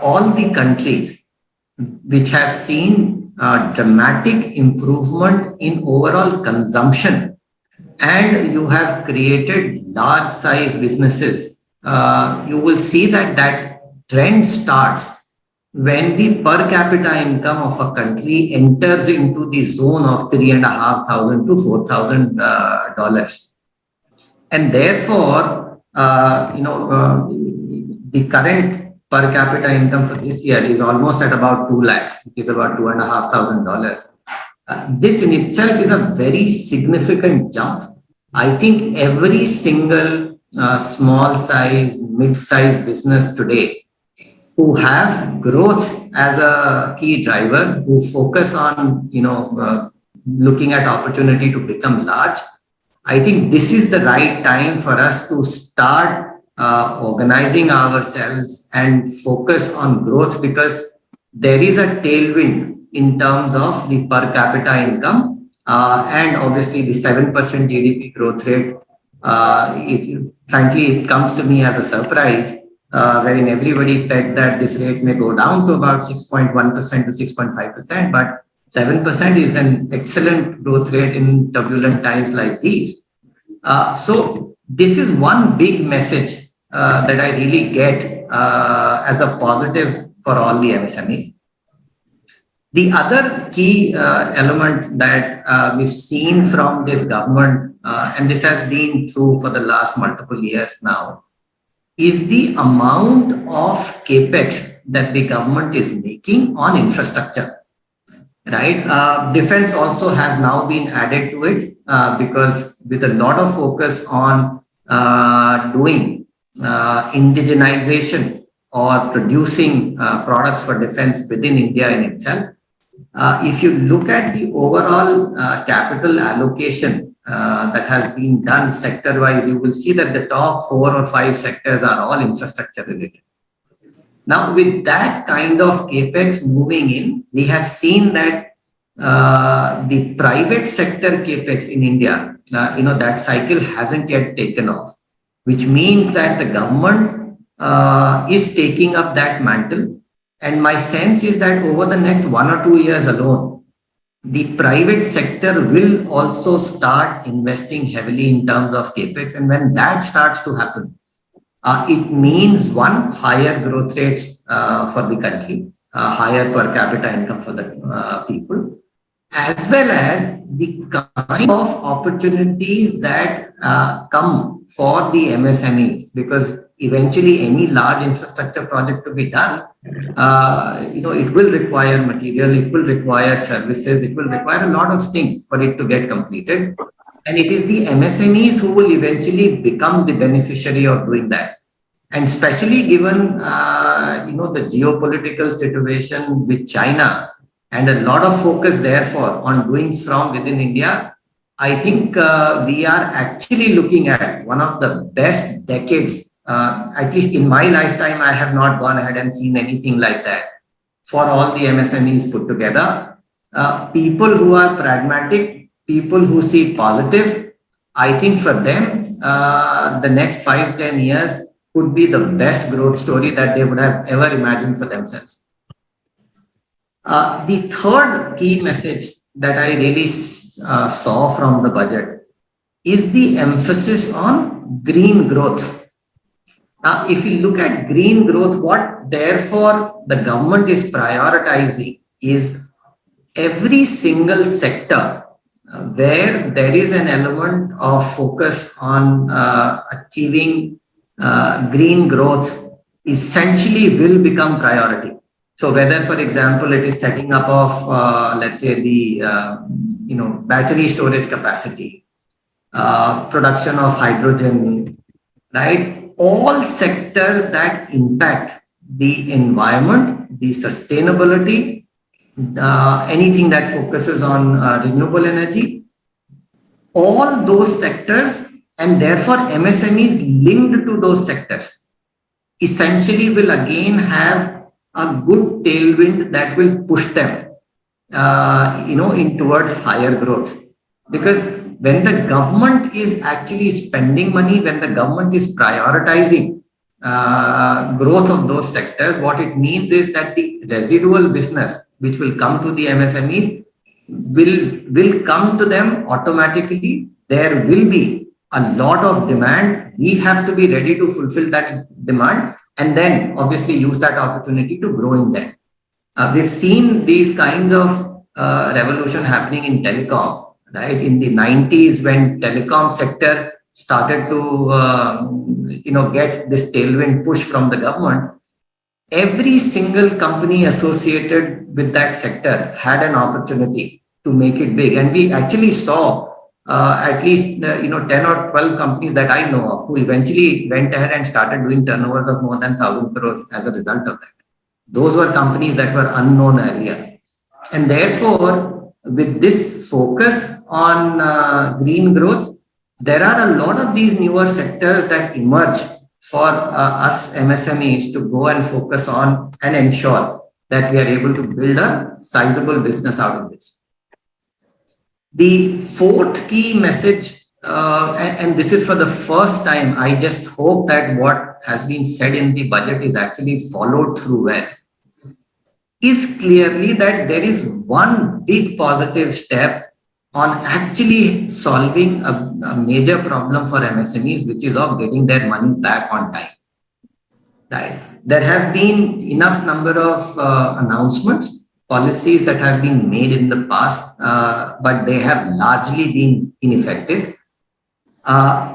all the countries which have seen dramatic improvement in overall consumption, and you have created large size businesses, you will see that that trend starts when the per capita income of a country enters into the zone of $3,500 to $4,000. And therefore, the current per capita income for this year is almost at about 2 lakhs, which is about $2,500. This in itself is a very significant jump. I think every single small size, mid-size business today who have growth as a key driver, who focus on, looking at opportunity to become large, I think this is the right time for us to start organizing ourselves and focus on growth, because there is a tailwind in terms of the per capita income and obviously the 7% GDP growth rate. Frankly, it comes to me as a surprise, wherein everybody pegged that this rate may go down to about 6.1% to 6.5%, but 7% is an excellent growth rate in turbulent times like these. So this is one big message that I really get as a positive for all the MSMEs. The other key element that we've seen from this government, and this has been true for the last multiple years now, is the amount of capex that the government is making on infrastructure. Right? Defense also has now been added to it because with a lot of focus on doing indigenization or producing products for defense within India in itself. If you look at the overall capital allocation that has been done sector-wise, you will see that the top 4 or 5 sectors are all infrastructure related. Now, with that kind of capex moving in, we have seen that the private sector capex in India, that cycle hasn't yet taken off, which means that the government is taking up that mantle. And my sense is that over the next 1 or 2 years alone, the private sector will also start investing heavily in terms of capex. And when that starts to happen, it means one, higher growth rates for the country, higher per capita income for the people, as well as the kind of opportunities that come for the MSMEs, because eventually any large infrastructure project to be done, it will require material, it will require services, it will require a lot of things for it to get completed. And it is the MSMEs who will eventually become the beneficiary of doing that. And especially given, the geopolitical situation with China and a lot of focus therefore on doing strong within India, I think we are actually looking at one of the best decades. At least in my lifetime, I have not gone ahead and seen anything like that for all the MSMEs put together. People who are pragmatic, people who see positive, I think for them, the next 5-10 years could be the best growth story that they would have ever imagined for themselves. The third key message that I really saw from the budget is the emphasis on green growth. Now, if you look at green growth, what therefore the government is prioritizing is every single sector where there is an element of focus on achieving green growth essentially will become priority. So whether, for example, it is setting up of, let's say, the battery storage capacity, production of hydrogen, right? All sectors that impact the environment, the sustainability, anything that focuses on renewable energy, all those sectors, and therefore MSMEs linked to those sectors essentially will again have a good tailwind that will push them in towards higher growth. Because when the government is actually spending money, when the government is prioritizing growth of those sectors, what it means is that the residual business which will come to the MSMEs will come to them automatically. There will be a lot of demand. We have to be ready to fulfill that demand and then obviously use that opportunity to grow in them. We've seen these kinds of revolution happening in telecom, right? In the 90s, when telecom sector started to get this tailwind push from the government, every single company associated with that sector had an opportunity to make it big. And we actually saw at least 10 or 12 companies that I know of who eventually went ahead and started doing turnovers of more than 1,000 crores as a result of that. Those were companies that were unknown earlier. And therefore, with this focus on green growth, there are a lot of these newer sectors that emerge for us MSMEs to go and focus on and ensure that we are able to build a sizable business out of this. The fourth key message, and this is for the first time, I just hope that what has been said in the budget is actually followed through well, is clearly that there is one big positive step on actually solving a major problem for MSMEs, which is of getting their money back on time. Right. There have been enough number of announcements, policies that have been made in the past, but they have largely been ineffective.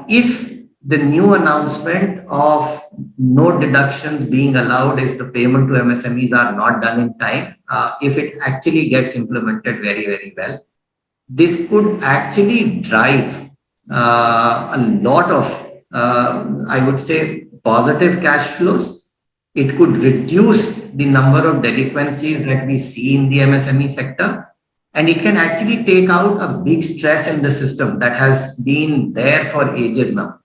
If the new announcement of no deductions being allowed if the payment to MSMEs are not done in time, if it actually gets implemented very, very well, this could actually drive a lot of, I would say, positive cash flows. It could reduce the number of delinquencies that we see in the MSME sector. And it can actually take out a big stress in the system that has been there for ages now.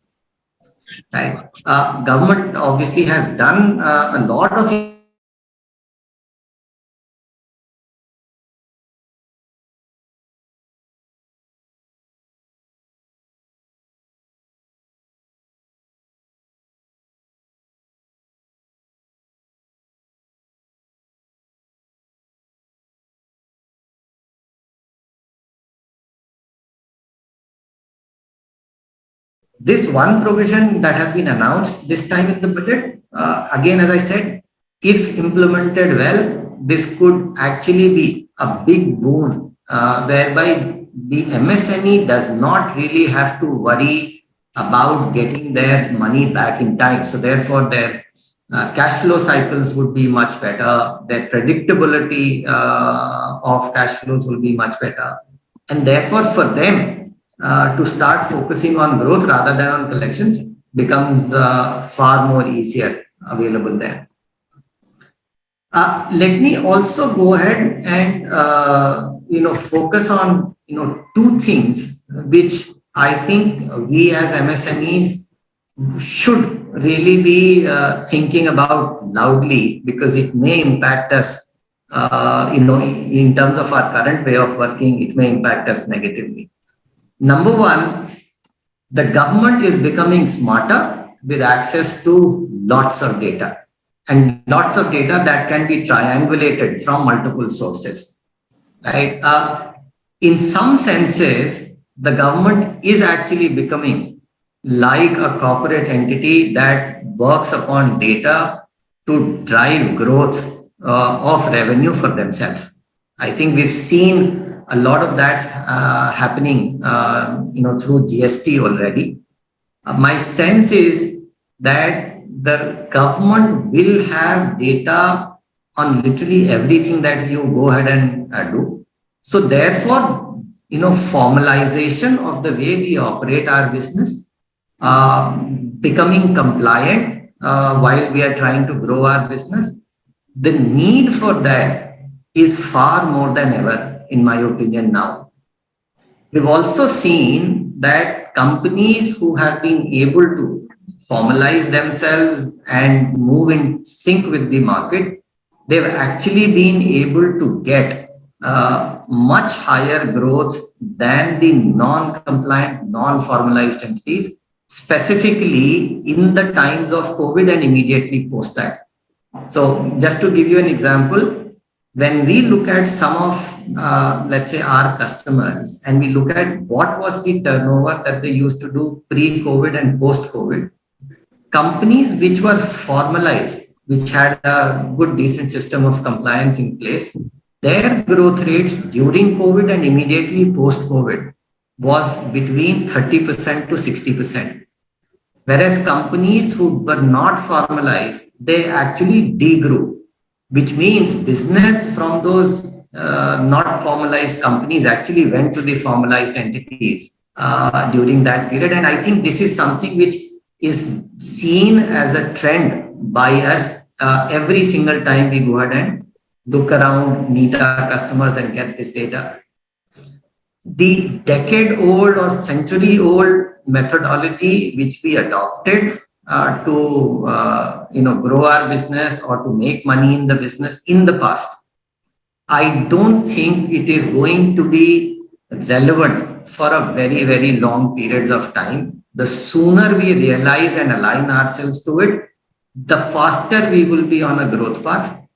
Right. Government obviously has done a lot of this one provision that has been announced this time in the budget. Again, as I said, if implemented well, this could actually be a big boon, whereby the MSME does not really have to worry about getting their money back in time. So therefore, their cash flow cycles would be much better. Their predictability of cash flows will be much better. And therefore, for them, to start focusing on growth rather than on collections becomes far more easier available there. Let me also go ahead and focus on two things which I think we as MSMEs should really be thinking about loudly, because it may impact us. In terms of our current way of working, it may impact us negatively. Number one, the government is becoming smarter with access to lots of data, and lots of data that can be triangulated from multiple sources. Right? In some senses, the government is actually becoming like a corporate entity that works upon data to drive growth of revenue for themselves. I think we've seen a lot of that happening, through GST already. My sense is that the government will have data on literally everything that you go ahead and do. So therefore, formalization of the way we operate our business, becoming compliant while we are trying to grow our business, the need for that is far more than ever, in my opinion now. We've also seen that companies who have been able to formalize themselves and move in sync with the market, they've actually been able to get much higher growth than the non-compliant, non-formalized entities, specifically in the times of COVID and immediately post that. So just to give you an example, when we look at some of, let's say, our customers, and we look at what was the turnover that they used to do pre-COVID and post-COVID, companies which were formalized, which had a good, decent system of compliance in place, their growth rates during COVID and immediately post-COVID was between 30% to 60%. Whereas companies who were not formalized, they actually degrew, which means business from those not formalized companies actually went to the formalized entities during that period. And I think this is something which is seen as a trend by us every single time we go ahead and look around, meet our customers and get this data. The decade-old or century-old methodology which we adopted to grow our business or to make money in the business in the past, I don't think it is going to be relevant for a very, very long periods of time. The sooner we realize and align ourselves to it, the faster we will be on a growth path.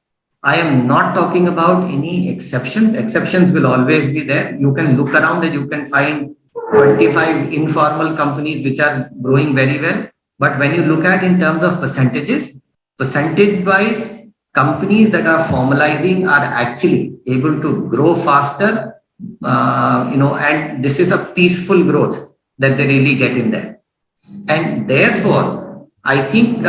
I am not talking about any exceptions. Exceptions will always be there. You can look around and you can find 25 informal companies which are growing very well. But when you look at in terms of percentages, percentage wise, companies that are formalizing are actually able to grow faster, and this is a peaceful growth that they really get in there. And therefore, I think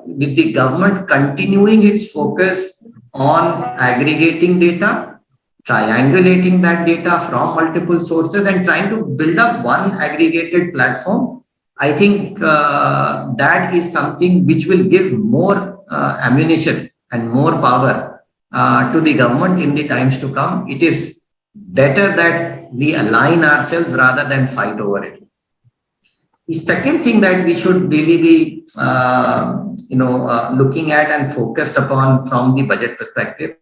with the government continuing its focus on aggregating data, triangulating that data from multiple sources and trying to build up one aggregated platform, I think that is something which will give more ammunition and more power to the government in the times to come. It is better that we align ourselves rather than fight over it. The second thing that we should really be, looking at and focused upon from the budget perspective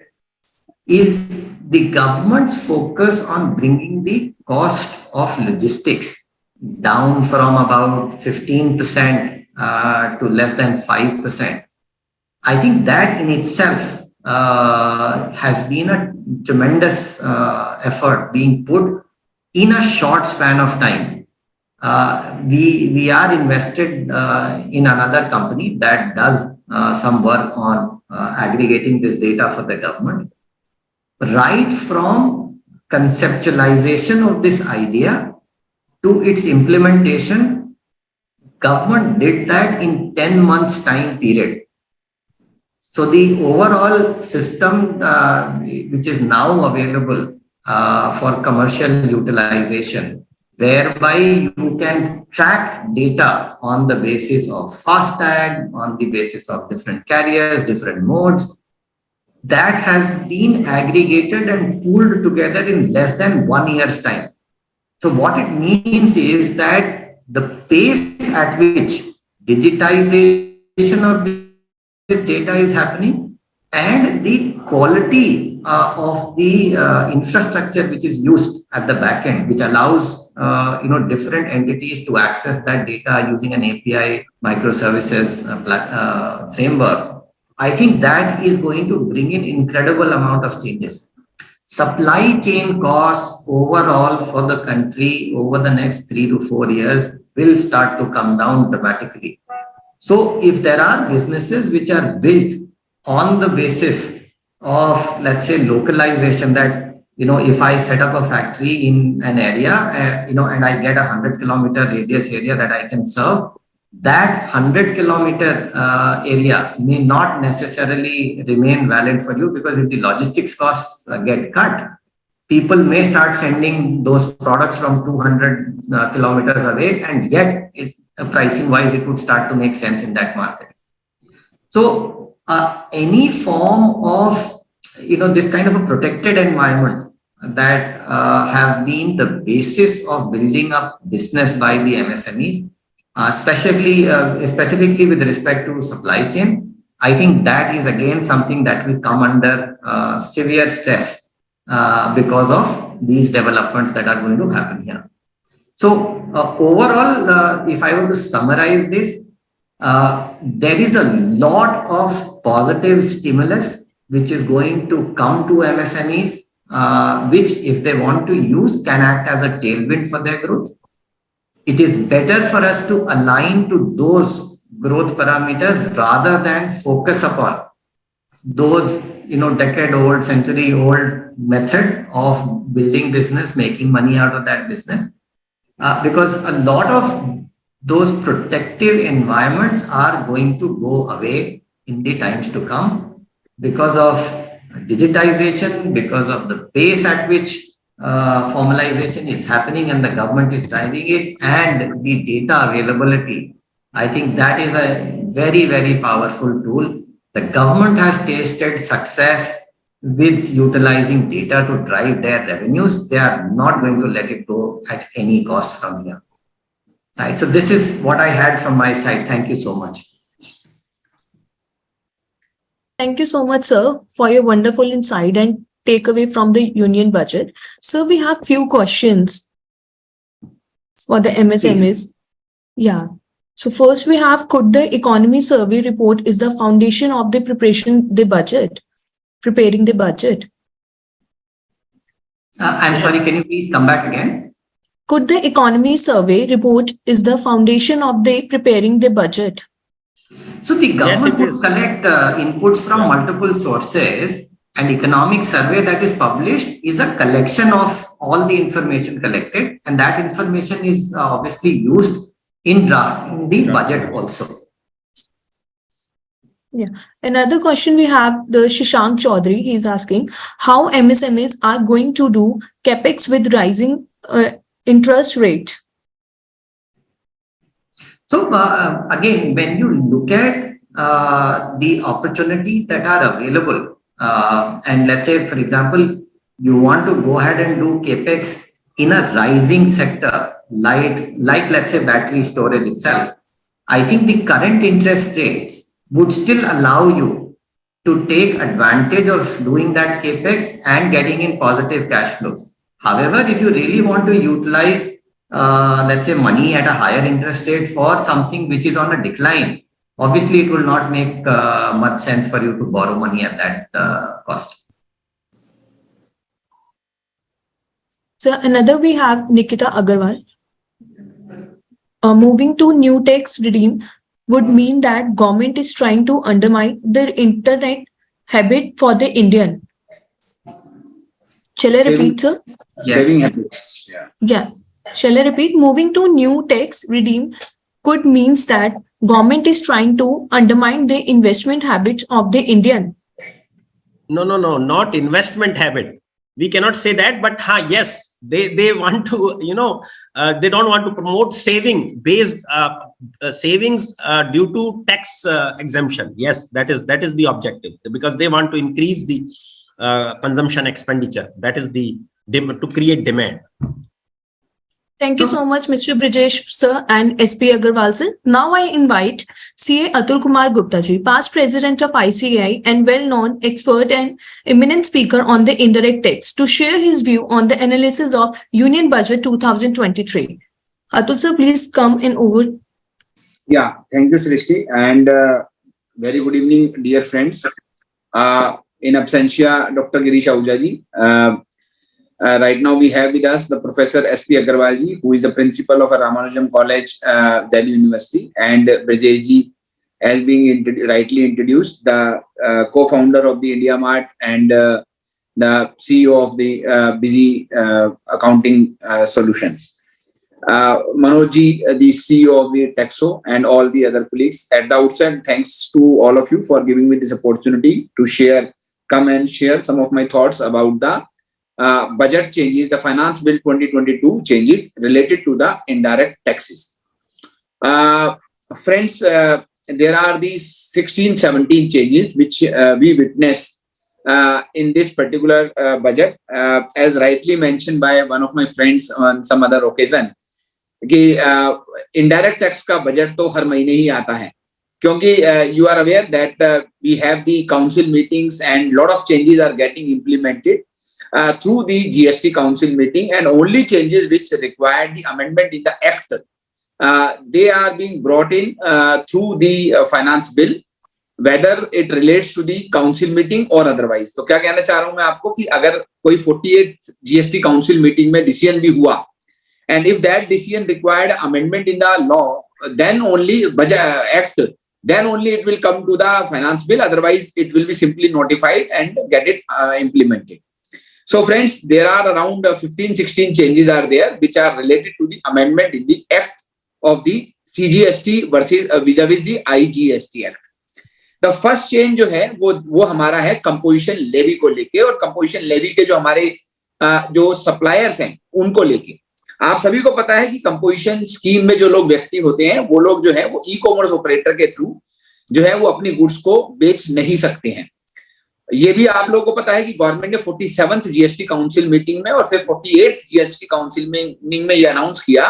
is the government's focus on bringing the cost of logistics down from about 15% to less than 5%. I think that in itself has been a tremendous effort being put in a short span of time. We are invested in another company that does some work on aggregating this data for the government. Right from conceptualization of this idea to its implementation, government did that in 10 months time period. So the overall system which is now available for commercial utilization, whereby you can track data on the basis of FASTag, on the basis of different carriers, different modes, that has been aggregated and pooled together in less than 1 year's time. So what it means is that the pace at which digitization of this data is happening and the quality of the infrastructure which is used at the back end, which allows different entities to access that data using an API microservices framework, I think that is going to bring in incredible amount of changes. Supply chain costs overall for the country over the next 3 to 4 years will start to come down dramatically. So if there are businesses which are built on the basis of, let's say, localization, that, if I set up a factory in an area, and I get 100-kilometer radius area that I can serve, that 100-kilometer area may not necessarily remain valid for you, because if the logistics costs get cut, people may start sending those products from 200 kilometers away, and yet pricing wise, it would start to make sense in that market. So any form of, this kind of a protected environment that have been the basis of building up business by the MSMEs, specifically with respect to supply chain, I think that is again something that will come under severe stress because of these developments that are going to happen here. So overall, if I were to summarize this, there is a lot of positive stimulus which is going to come to MSMEs, which, if they want to use, can act as a tailwind for their growth. It is better for us to align to those growth parameters rather than focus upon those, decade-old, century-old method of building business, making money out of that business. Because a lot of those protective environments are going to go away in the times to come because of digitization, because of the pace at which formalization is happening and the government is driving it, and the data availability. I think that is a very, very powerful tool The government has tasted success with utilizing data to drive their revenues. They are not going to let it go at any cost from here. Right. So this is what I had from my side. Thank you so much. Thank you so much, sir, for your wonderful insight and takeaway from the union budget. So we have few questions for the MSMEs. Yeah. So first we have, could the economy survey report is the foundation of the preparing the budget? I'm sorry, can you please come back again? Could the economy survey report is the foundation of the preparing the budget? So the government would is. collect inputs from multiple sources, and economic survey that is published is a collection of all the information collected, and that information is obviously used in drafting the budget also. Yeah. Another question we have, the Shashank Chaudhary, he is asking how MSMEs are going to do capex with rising interest rates. So again, when you look at the opportunities that are available, and let's say, for example, you want to go ahead and do capex in a rising sector, like let's say battery storage itself, I think the current interest rates would still allow you to take advantage of doing that capex and getting in positive cash flows. However, if you really want to utilize, let's say, money at a higher interest rate for something which is on a decline, obviously it will not make much sense for you to borrow money at that cost. So another we have Nikita Agarwal. Moving to new tax regime would mean that government is trying to undermine the internet habit for the Indian. Shall I repeat, sir? Yes. Saving habits. Yeah. Yeah. Shall I repeat? Moving to new tax regime could means that government is trying to undermine the investment habits of the Indian. No, not investment habit. We cannot say that, but yes, they want to, they don't want to promote savings due to tax exemption. Yes, that is the objective, because they want to increase the consumption expenditure. That is to create demand. Thank you so much, Mr. Brijesh, sir, and SP Agarwal, sir. Now I invite CA Atul Kumar Gupta ji, past president of ICAI and well-known expert and eminent speaker on the indirect tax, to share his view on the analysis of Union Budget 2023. Atul, sir, please come in over. Yeah, thank you, Srishti, and very good evening, dear friends. In absentia, Dr. Girish Ahuja ji. Right now, we have with us the Professor SP Agarwal ji, who is the principal of Ramanujam College, Delhi University, and Brijesh ji, as being rightly introduced, the co-founder of the India Mart and the CEO of the Busy Accounting Solutions. Manoj ji, the CEO of the Texo, and all the other colleagues. At the outset, thanks to all of you for giving me this opportunity to come and share some of my thoughts about the budget changes, the Finance Bill 2022 changes related to the indirect taxes. Friends, there are these 16-17 changes which we witness in this particular budget, as rightly mentioned by one of my friends on some other occasion, कि indirect tax का budget तो हर महीने ही आता है, क्योंकि you are aware that we have the council meetings and lot of changes are getting implemented through the GST Council meeting, and only changes which require the amendment in the Act, they are being brought in through the Finance Bill, whether it relates to the Council meeting or otherwise. तो क्या कहना चाह रहा हूँ मैं आपको कि अगर कोई 48 GST Council meeting में decision भी हुआ, and if that decision required amendment in the law, then only Act, then only it will come to the Finance Bill. Otherwise, it will be simply notified and get it implemented. So friends, there are around 15-16 changes are there which are related to the amendment in the Act of the CGST versus vis-a-vis the IGST Act. The first change जो है वो हमारा है composition levy को लेके, और composition levy के जो हमारे जो सप्लायर्स हैं उनको लेके. आप सभी को पता है कि कंपोजिशन स्कीम में जो लोग व्यक्ति होते हैं वो लोग जो है वो ई कॉमर्स ऑपरेटर के थ्रू जो है वो अपनी गुड्स को बेच नहीं सकते हैं। ये भी आप लोगों को पता है कि गवर्नमेंट ने 47th जीएसटी काउंसिल मीटिंग में और फिर 48th जीएसटी काउंसिल मीटिंग में ये अनाउंस किया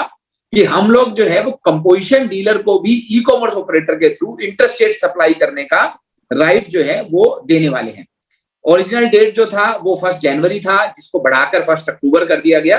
कि हम लोग जो है वो कंपोजिशन डीलर को भी ई कॉमर्स ऑपरेटर के थ्रू इंटरस्टेट सप्लाई करने का राइट जो है वो देने वाले हैं। ओरिजिनल डेट जो था वो 1 जनवरी था, जिसको बढ़ाकर 1 अक्टूबर कर दिया गया।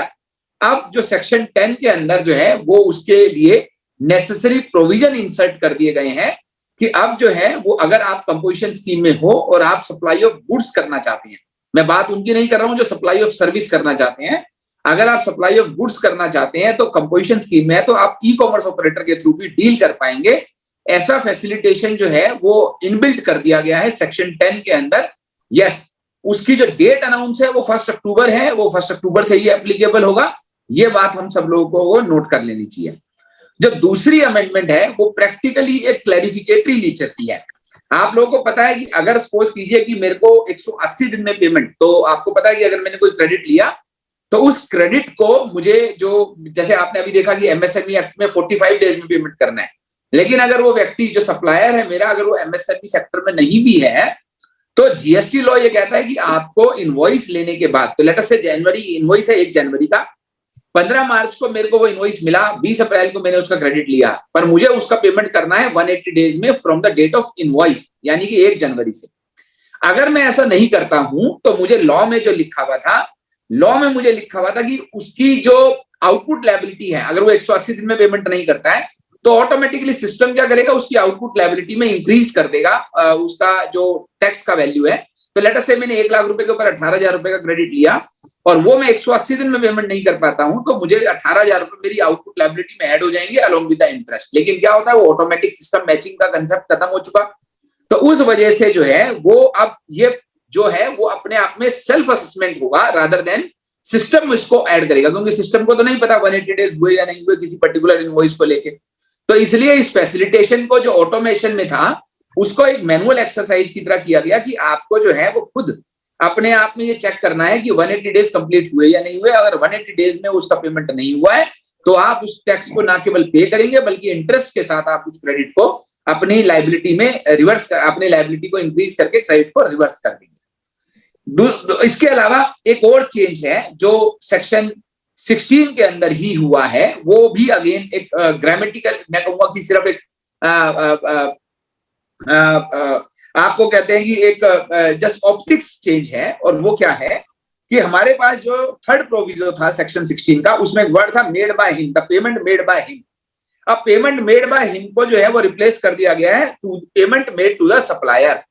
अब जो सेक्शन 10 के अंदर जो है वो उसके लिए नेसेसरी प्रोविजन इंसर्ट कर दिए गए हैं कि अब जो है वो अगर आप कंपोजिशन स्कीम में हो और आप सप्लाई ऑफ गुड्स करना चाहते हैं, मैं बात उनकी नहीं कर रहा हूं जो सप्लाई ऑफ सर्विस करना चाहते हैं, अगर आप सप्लाई ऑफ गुड्स करना चाहते हैं तो कंपोजिशन स्कीम में है तो आप ई कॉमर्स ऑपरेटर के थ्रू भी डील कर पाएंगे। ऐसा फैसिलिटेशन जो है वो इनबिल्ट कर दिया गया है सेक्शन 10 के अंदर। यस, उसकी जो डेट अनाउंस है वो 1 अक्टूबर है, वो 1 अक्टूबर से ही एप्लीकेबल होगा। ये बात हम सब लोगों को नोट कर लेनी चाहिए। जो दूसरी अमेंडमेंट है वो प्रैक्टिकली एक क्लैरिफिकेटरी नेचर की है। आप लोगों को पता है कि अगर सपोज कीजिए कि मेरे को 180 दिन में पेमेंट, तो आपको पता है कि अगर मैंने कोई क्रेडिट लिया तो उस क्रेडिट को मुझे जो, जैसे आपने अभी देखा कि एमएसएमई एक्ट में 45 डेज में पेमेंट करना है, लेकिन अगर वो व्यक्ति जो सप्लायर है मेरा, अगर वो एमएसएमई सेक्टर में नहीं भी है तो जीएसटी लॉ ये कहता है कि आपको इनवॉइस लेने के बाद, तो लेट अस से जनवरी इनवॉइस है 1 जनवरी का, 15 मार्च को मेरे को वो इनवॉइस मिला, 20 अप्रैल को मैंने उसका क्रेडिट लिया, पर मुझे उसका पेमेंट करना है 180 डेज में from the date of invoice, यानी कि 1 जनवरी से। अगर मैं ऐसा नहीं करता हूं तो मुझे लॉ में जो लिखा हुआ था, लॉ में मुझे लिखा हुआ था कि उसकी जो आउटपुट लायबिलिटी है, अगर वो 180 दिन में पेमेंट नहीं करता है तो ऑटोमेटिकली सिस्टम क्या करेगा, उसकी आउटपुट लायबिलिटी में इंक्रीज कर देगा उसका जो टैक्स का वैल्यू है। तो लेट अस से मैंने 1 लाख रुपए के ऊपर 18,000 रुपए का क्रेडिट लिया और वो मैं 180 दिन में पेमेंट नहीं कर पाता हूं, तो मुझे 18,000 रुपए मेरी आउटपुट लायबिलिटी में ऐड हो जाएंगे अलॉन्ग विद द इंटरेस्ट। लेकिन क्या होता है, वो ऑटोमेटिक सिस्टम मैचिंग का कंसेप्ट खत्म हो चुका, तो उस वजह से जो है वो अब ये जो है वो अपने आप में सेल्फ असेसमेंट होगा रादर देन सिस्टम इसको ऐड करेगा, क्योंकि सिस्टम को तो नहीं पता 180 डेज हुए या नहीं हुए किसी पर्टिकुलर इनवॉइस को लेके। तो इसलिए इस फैसिलिटेशन को जो ऑटोमेशन में था उसको एक मैनुअल एक्सरसाइज की तरह किया गया कि आपको जो है वो खुद अपने आप में ये चेक करना है कि 180 डेज कंप्लीट हुए या नहीं हुए। अगर 180 डेज में उसका पेमेंट नहीं हुआ है तो आप उस टैक्स को ना केवल पे करेंगे बल्कि इंटरेस्ट के साथ आप उस क्रेडिट को अपनी लायबिलिटी में रिवर्स, अपनी लायबिलिटी को इंक्रीज करके क्रेडिट को रिवर्स कर देंगे। इसके अलावा एक और चेंज है जो सेक्शन 16 के अंदर ही हुआ है, वो भी अगेन एक ग्रामेटिकल, मैं कहूंगा कि सिर्फ एक आपको कहते हैं कि एक जस्ट ऑप्टिक्स चेंज है। और वो क्या है कि हमारे पास जो थर्ड प्रोविजन था सेक्शन 16 का, उसमें एक वर्ड था made by him, the payment made by him. अब पेमेंट मेड बाय हिम को जो है वो रिप्लेस कर दिया गया है to payment made to the supplier.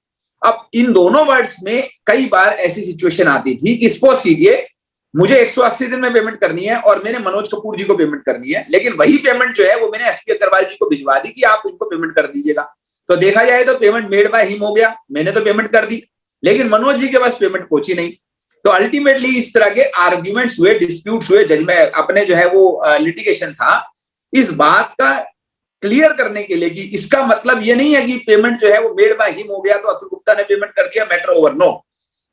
अब इन दोनों वर्ड्स में कई बार ऐसी सिचुएशन आती थी कि सपोज कीजिए मुझे 180 दिन में पेमेंट करनी है और मैंने मनोज कपूर जी को पेमेंट करनी है, लेकिन वही पेमेंट जो है वो मैंने एसपी अग्रवाल जी को भिजवा दी कि आप इनको पेमेंट कर दीजिएगा। तो देखा जाए तो पेमेंट मेड बाय हिम हो गया, मैंने तो पेमेंट कर दी लेकिन मनोज जी के पास पेमेंट पहुंची नहीं। तो अल्टीमेटली इस तरह के आर्ग्यूमेंट्स हुए, डिस्प्यूट्स हुए, जजमेंट अपने जो है वो लिटिगेशन था इस बात का क्लियर करने के लिए कि इसका मतलब ये नहीं है कि पेमेंट जो है वो मेड बाय हिम हो गया तो अतुल गुप्ता ने पेमेंट कर दिया, matter over. No,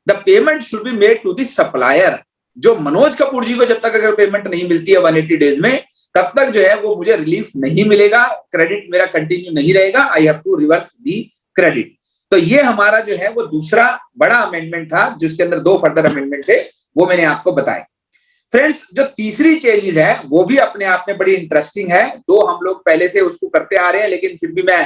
the payment should be made to the supplier. जो मनोज कपूर जी को जब तक अगर पेमेंट नहीं मिलती है 180 डेज में, तब तक जो है वो मुझे रिलीफ नहीं मिलेगा, क्रेडिट मेरा कंटिन्यू नहीं रहेगा, I have to reverse the credit. तो ये हमारा जो है वो दूसरा बड़ा अमेंडमेंट था जिसके अंदर 2 फर्दर अमेंडमेंट थे, वो मैंने आपको बताए। फ्रेंड्स, जो तीसरी चेंजेस है वो भी अपने आप में बड़ी इंटरेस्टिंग है। 2 हम लोग पहले से उसको करते आ रहे हैं, लेकिन फिर भी मैं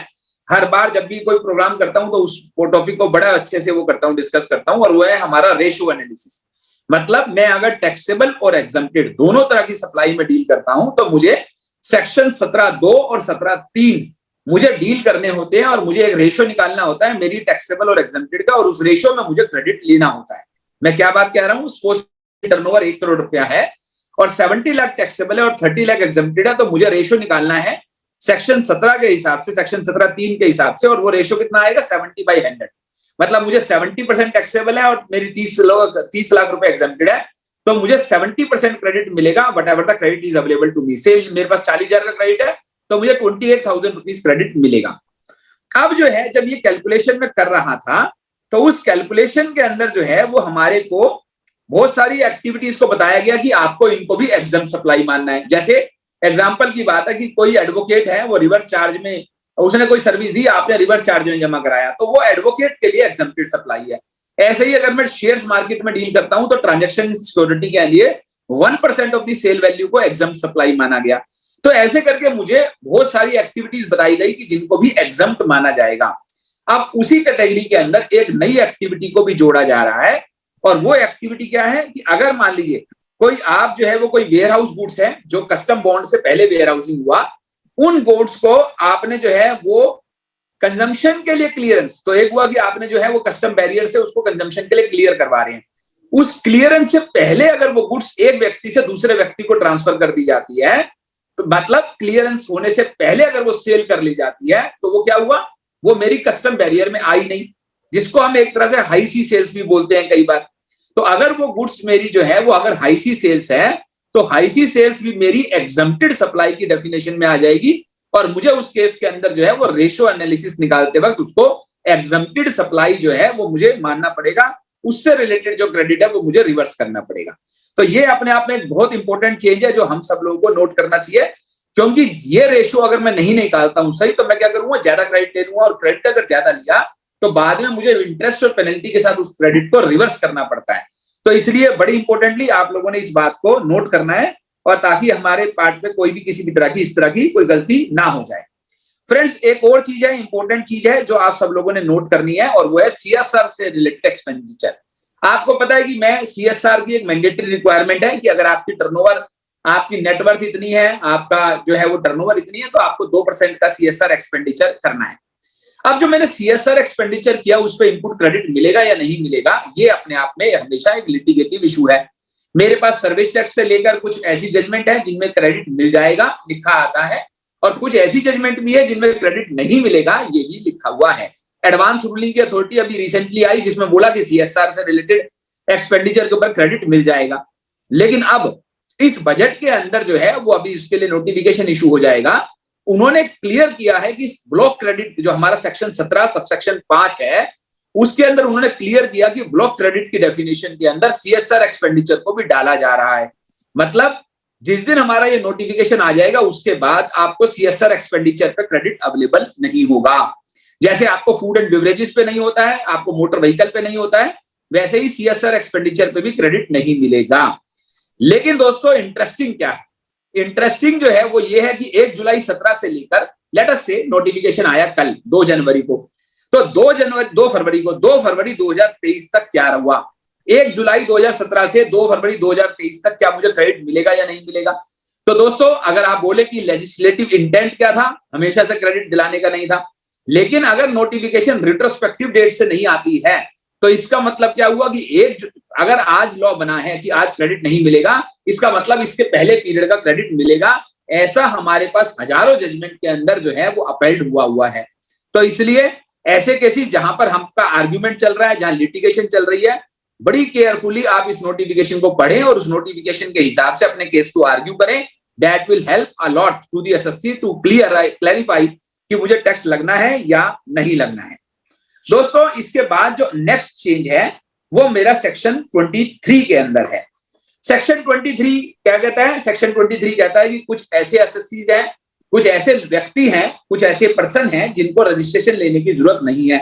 हर बार जब भी कोई प्रोग्राम करता हूं तो उस टॉपिक को बड़ा अच्छे से वो करता हूं, डिस्कस करता हूं, और वो है हमारा रेशियो एनालिसिस। मतलब मैं अगर टैक्सेबल और एग्जम्प्टेड दोनों तरह की सप्लाई में डील करता हूं तो मुझे सेक्शन 17(2) और 17(3) मुझे डील करने होते हैं और मुझे एक रेशियो निकालना होता है मेरी टैक्सेबल और एग्जम्प्टेड का, और उस रेशियो में मुझे क्रेडिट लेना होता है। मैं क्या बात कह रहा हूं, सपोज टर्नओवर 1 करोड़ रुपया है और 70 लाख टैक्सेबल है और 30 लाख एग्जम्प्टेड है, तो मुझे रेशियो निकालना है सेक्शन 17 के हिसाब से, सेक्शन 17(3) के हिसाब से, और वो रेशियो कितना आएगा 70/100। मतलब मुझे 70% टैक्सेबल है और मेरी 30 लाख रुपए एग्जम्प्टेड है, तो मुझे 70% क्रेडिट मिलेगा whatever the credit is available to me. So मेरे पास 40,000 का क्रेडिट है तो मुझे 28,000 रुपीज क्रेडिट मिलेगा। अब जो है जब ये कैलकुलेशन में कर रहा था तो उस कैलकुलेशन के अंदर जो है वो हमारे को बहुत सारी एक्टिविटीज को बताया गया कि आपको इनको भी एग्जाम सप्लाई मानना है। जैसे एग्जाम्पल की बात है कि कोई एडवोकेट है वो रिवर्स चार्ज में उसने कोई सर्विस दी, आपने रिवर्स चार्ज में जमा कराया, तो वो एडवोकेट के लिए एग्जम्प्टेड सप्लाई है। ऐसे ही अगर मैं शेयर्स मार्केट में डील करता हूं तो ट्रांजैक्शन सिक्योरिटी के लिए 1% ऑफ द सेल वैल्यू को एग्जम्प्ट सप्लाई माना गया। तो ऐसे करके मुझे बहुत सारी एक्टिविटीज बताई गई कि जिनको भी एग्जम्प्ट माना जाएगा। अब उसी कैटेगरी के अंदर एक नई एक्टिविटी को भी जोड़ा जा रहा है, और वो एक्टिविटी क्या है कि अगर मान लीजिए कोई आप जो है वो कोई वेयर हाउस गुड्स है जो कस्टम बॉन्ड से पहले वेयर हाउसिंग हुआ, उन गुड्स को आपने जो है वो कंजम्पशन के लिए क्लियरेंस, तो एक हुआ कि आपने जो है वो कस्टम बैरियर से उसको कंजम्पशन के लिए क्लियर करवा रहे हैं, उस क्लियरेंस से पहले अगर वो गुड्स एक व्यक्ति से दूसरे व्यक्ति को ट्रांसफर कर दी जाती है, तो मतलब क्लियरेंस होने से पहले अगर वो सेल कर ली जाती है, तो वो क्या हुआ, वो मेरी कस्टम बैरियर में आई नहीं, जिसको हम एक तरह से हाई सी सेल्स भी बोलते हैं कई बार। तो अगर वो गुड्स मेरी जो है वो अगर हाई सी सेल्स है, तो हाई सी सेल्स भी मेरी एग्जम्प्टेड सप्लाई की डेफिनेशन में आ जाएगी, और मुझे उस केस के अंदर जो है वो रेशियो एनालिसिस निकालते वक्त उसको एग्जम्प्टेड सप्लाई जो है वो मुझे मानना पड़ेगा, उससे रिलेटेड जो क्रेडिट है वो मुझे रिवर्स करना पड़ेगा। तो ये अपने आप में एक बहुत इंपॉर्टेंट चेंज है जो हम सब लोगों को नोट करना चाहिए, क्योंकि ये रेशियो अगर मैं नहीं निकालता हूं सही, तो मैं क्या करूंगा, ज्यादा क्रेडिट ले लूंगा, और क्रेडिट अगर ज्यादा लिया तो बाद में मुझे इंटरेस्ट और पेनल्टी के साथ उस क्रेडिट को रिवर्स करना पड़ता है। तो इसलिए बड़ी इंपॉर्टेंटली आप लोगों ने इस बात को नोट करना है, और ताकि हमारे पार्ट में कोई भी किसी भी तरह की इस तरह की कोई गलती ना हो जाए। फ्रेंड्स, एक और चीज है, इंपॉर्टेंट चीज है जो आप सब लोगों ने नोट करनी है, और वो है सीएसआर से रिलेटेड एक्सपेंडिचर। आपको पता है कि मैं सीएसआर की एक मैंडेटरी रिक्वायरमेंट है कि अगर आपकी टर्नओवर, आपकी नेटवर्थ इतनी है, आपका जो है वो टर्नओवर इतनी है, तो आपको 2% का सीएसआर एक्सपेंडिचर करना है। अब जो मैंने सीएसआर एक्सपेंडिचर किया उस पर इनपुट क्रेडिट मिलेगा या नहीं मिलेगा, ये अपने आप में हमेशा एक लिटिगेटिव इशू है। मेरे पास सर्विस टैक्स से लेकर कुछ ऐसी जजमेंट है जिनमें क्रेडिट मिल जाएगा लिखा आता है, और कुछ ऐसी जजमेंट भी है जिनमें क्रेडिट नहीं मिलेगा, ये भी लिखा हुआ है। एडवांस रूलिंग की अथॉरिटी अभी रिसेंटली आई जिसमें बोला कि सीएसआर से रिलेटेड एक्सपेंडिचर के ऊपर क्रेडिट मिल जाएगा, लेकिन अब इस बजट के अंदर जो है वो अभी उसके लिए नोटिफिकेशन इशू हो जाएगा। उन्होंने क्लियर किया है कि ब्लॉक क्रेडिट जो हमारा सेक्शन 17 सबसेक्शन 5 है, उसके अंदर उन्होंने क्लियर किया कि ब्लॉक क्रेडिट की डेफिनेशन के अंदर सीएसआर एक्सपेंडिचर को भी डाला जा रहा है। मतलब जिस दिन हमारा ये नोटिफिकेशन आ जाएगा उसके बाद आपको सीएसआर एक्सपेंडिचर पे क्रेडिट अवेलेबल नहीं होगा। जैसे आपको फूड एंड बेवरेजेस पे नहीं होता है, आपको मोटर व्हीकल पे नहीं होता है, वैसे ही सीएसआर एक्सपेंडिचर पे भी क्रेडिट नहीं मिलेगा। लेकिन दोस्तों इंटरेस्टिंग क्या है, इंटरेस्टिंग जो है वो ये है कि 1 जुलाई 17 से लेकर लेट अस से नोटिफिकेशन आया कल 2 जनवरी को, तो 2 फरवरी 2023 तक क्या हुआ, 1 जुलाई 2017 से 2 फरवरी 2023 तक क्या मुझे क्रेडिट मिलेगा या नहीं मिलेगा। तो दोस्तों अगर आप बोले कि लेजिस्लेटिव इंटेंट क्या था, हमेशा से क्रेडिट दिलाने का नहीं था, लेकिन अगर नोटिफिकेशन रिट्रोस्पेक्टिव डेट से नहीं आती है तो इसका मतलब क्या हुआ कि अगर आज लॉ बना है कि आज क्रेडिट नहीं मिलेगा, इसका मतलब इसके पहले पीरियड का क्रेडिट मिलेगा। ऐसा हमारे पास हजारों जजमेंट के अंदर जो है वो अपील्ड हुआ है। तो इसलिए ऐसे केसेस जहां पर हमका आर्ग्यूमेंट चल रहा है, जहां लिटिगेशन चल रही है, बड़ी केयरफुली आप इस नोटिफिकेशन को पढ़ें और उस नोटिफिकेशन के हिसाब से अपने केस को आर्ग्यू करें। That will help a lot to the SSC to clarify कि मुझे टैक्स लगना है या नहीं लगना है। दोस्तों इसके बाद जो नेक्स्ट चेंज है वो मेरा सेक्शन 23 के अंदर है। सेक्शन 23 क्या कहता है, सेक्शन 23 कहता है कि कुछ ऐसे एसएससीज हैं, कुछ ऐसे व्यक्ति हैं, कुछ ऐसे पर्सन हैं जिनको रजिस्ट्रेशन लेने की जरूरत नहीं है।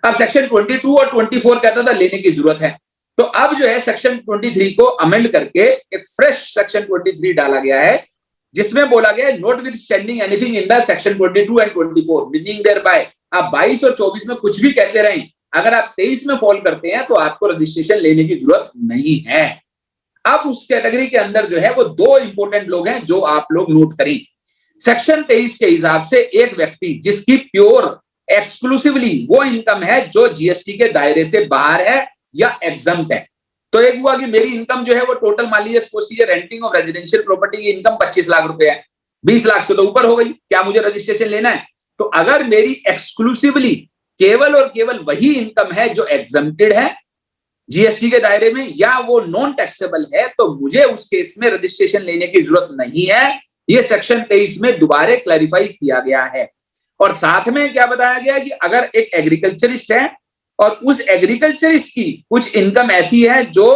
अब सेक्शन 22 और 24 कहता था लेने की जरूरत है, तो अब जो है सेक्शन 23 को अमेंड करके एक फ्रेश सेक्शन 23 डाला गया है, जिसमें बोला गया है notwithstanding anything in the section 22 and 24 meaning thereby, आप 22 और 24 में कुछ भी कहते रहें, अगर आप 23 में फॉल करते हैं तो आपको रजिस्ट्रेशन लेने की जरूरत नहीं है। अब उस कैटेगरी के अंदर जो है वो 2 इंपॉर्टेंट लोग हैं जो आप लोग नोट करें। सेक्शन 23 के हिसाब से एक व्यक्ति जिसकी प्योर एक्सक्लूसिवली वो इनकम है जो जीएसटी के दायरे से बाहर है या एग्जम्प्ट है। तो एक हुआ कि मेरी इनकम जो है वो टोटल मान लीजिए सपोज कीजिए रेंटिंग ऑफ रेजिडेंशियल प्रॉपर्टी की इनकम 25 लाख रुपए है, 20 लाख से तो ऊपर हो गई, क्या मुझे रजिस्ट्रेशन लेना है? तो अगर मेरी एक्सक्लूसिवली केवल और केवल वही इनकम है जो एग्जम्प्टेड है जीएसटी के दायरे में या वो नॉन टैक्सेबल है, तो मुझे उस केस में रजिस्ट्रेशन लेने की जरूरत नहीं है। ये सेक्शन 23 में दोबारा क्लैरिफाई किया गया है। और साथ में क्या बताया गया है कि अगर एक एग्रीकल्चरिस्ट है और उस एग्रीकल्चरिस्ट की कुछ इनकम ऐसी है जो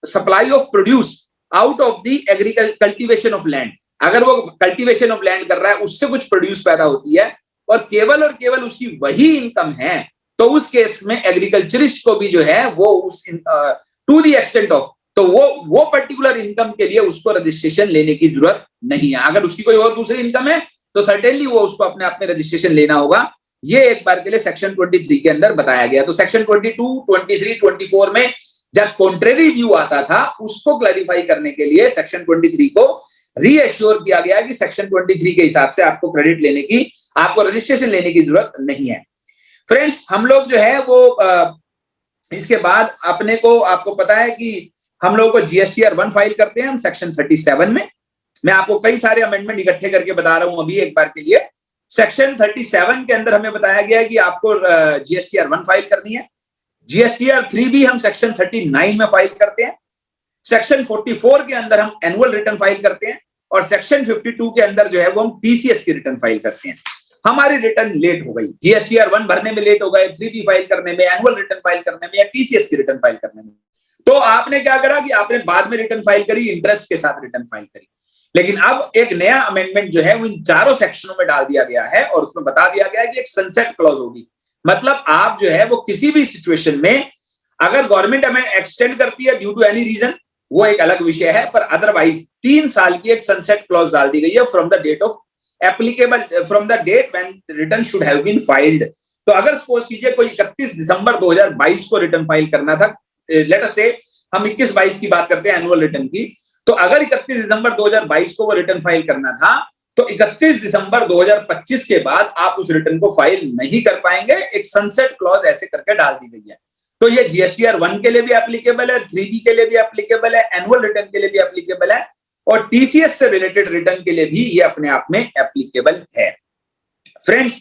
supply of produce out of the cultivation of land, अगर वो कल्टीवेशन ऑफ लैंड कर रहा है, उससे कुछ प्रोड्यूस पैदा होती है और केवल उसकी वही इनकम है, तो उस केस में एग्रीकल्चरिस्ट को भी जो है वो उस टू द एक्सटेंट ऑफ, तो वो पर्टिकुलर इनकम के लिए उसको रजिस्ट्रेशन लेने की जरूरत नहीं है। अगर उसकी कोई और दूसरी इनकम है तो सर्टेनली वो उसको अपने आप में रजिस्ट्रेशन लेना होगा। ये एक बार के लिए सेक्शन 23 के अंदर बताया गया। तो सेक्शन 22, 23, 24 में जब कॉन्ट्रेरी व्यू आता था, उसको क्लैरिफाई करने के लिए सेक्शन 23 को रीएश्योर किया गया कि सेक्शन 23 के हिसाब से आपको क्रेडिट लेने की, आपको रजिस्ट्रेशन लेने की जरूरत नहीं है। फ्रेंड्स, हम लोग जो है वो इसके बाद अपने को, आपको पता है कि हम लोग को GSTR 1 फाइल करते हैं हम सेक्शन 37 में। मैं आपको कई सारे अमेंडमेंट इकट्ठे करके बता रहा हूं अभी एक बार के लिए। सेक्शन 37 के अंदर हमें बताया गया है कि आपको GSTR 1 फाइल करनी है। GSTR 3 भी हम सेक्शन 39 में फाइल करते हैं। सेक्शन 44 के अंदर हम एनुअल रिटर्न फाइल करते हैं और सेक्शन 52 के अंदर जो है वो हम TCS की रिटर्न फाइल करते हैं। हमारी रिटर्न लेट हो गई, GSTR 1 भरने में लेट हो गए, 3B फाइल करने में, एनुअल रिटर्न फाइल करने में या TCS की रिटर्न फाइल करने में। तो आपने क्या करा कि आपने बाद में रिटर्न फाइल करी, इंटरेस्ट के साथ रिटर्न फाइल करी। लेकिन अब एक नया अमेंडमेंट जो है वो इन चारों सेक्शनों में डाल दिया गया है और उसमें बता दिया गया है कि एक सनसेट क्लॉज होगी। मतलब आप जो है वो किसी भी सिचुएशन में अगर गवर्नमेंट हमें एक्सटेंड करती है ड्यू टू एनी रीजन, वो एक अलग विषय है, पर अदरवाइज 3 साल की एक सनसेट क्लॉज डाल दी गई है from the date of applicable, from the date when return should have been filed. तो अगर सपोज कीजिए कोई 31 दिसंबर 2022 को रिटर्न फाइल करना था, लेट अस से हम 21-22 की बात करते हैं एनुअल रिटर्न की, तो अगर 31 दिसंबर 2022 को वो रिटर्न फाइल करना था तो 31 दिसंबर 2025 के बाद आप उस रिटर्न को फाइल नहीं कर पाएंगे। एक सनसेट क्लॉज ऐसे करके डाल दी गई है। तो ये GSTR 1 के लिए भी एप्लीकेबल है, 3B के लिए भी एप्लीकेबल है, एनुअल रिटर्न के लिए भी एप्लीकेबल है और TCS से रिलेटेड रिटर्न के लिए भी ये अपने आप में एप्लीकेबल है। फ्रेंड्स,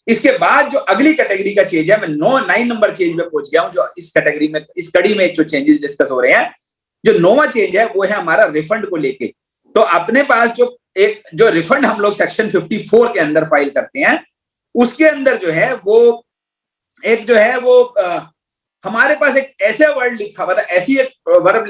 इसके बाद जो अगली कैटेगरी का चेंज है, मैं 9 नंबर चेंज में पहुंच गया हूं, जो इस कैटेगरी में, इस कड़ी में जो चेंजेस डिस्कस हो रहे हैं। जो 9वां चेंज है वो है हमारा रिफंड को लेके। तो अपने पास जो रिफंड हम लोग सेक्शन 54 के अंदर फाइल करते हैं, उसके अंदर जो है वो एक जो है वो हमारे पास एक ऐसे वर्ड लिखा हुआ था, ऐसी एक वर्ब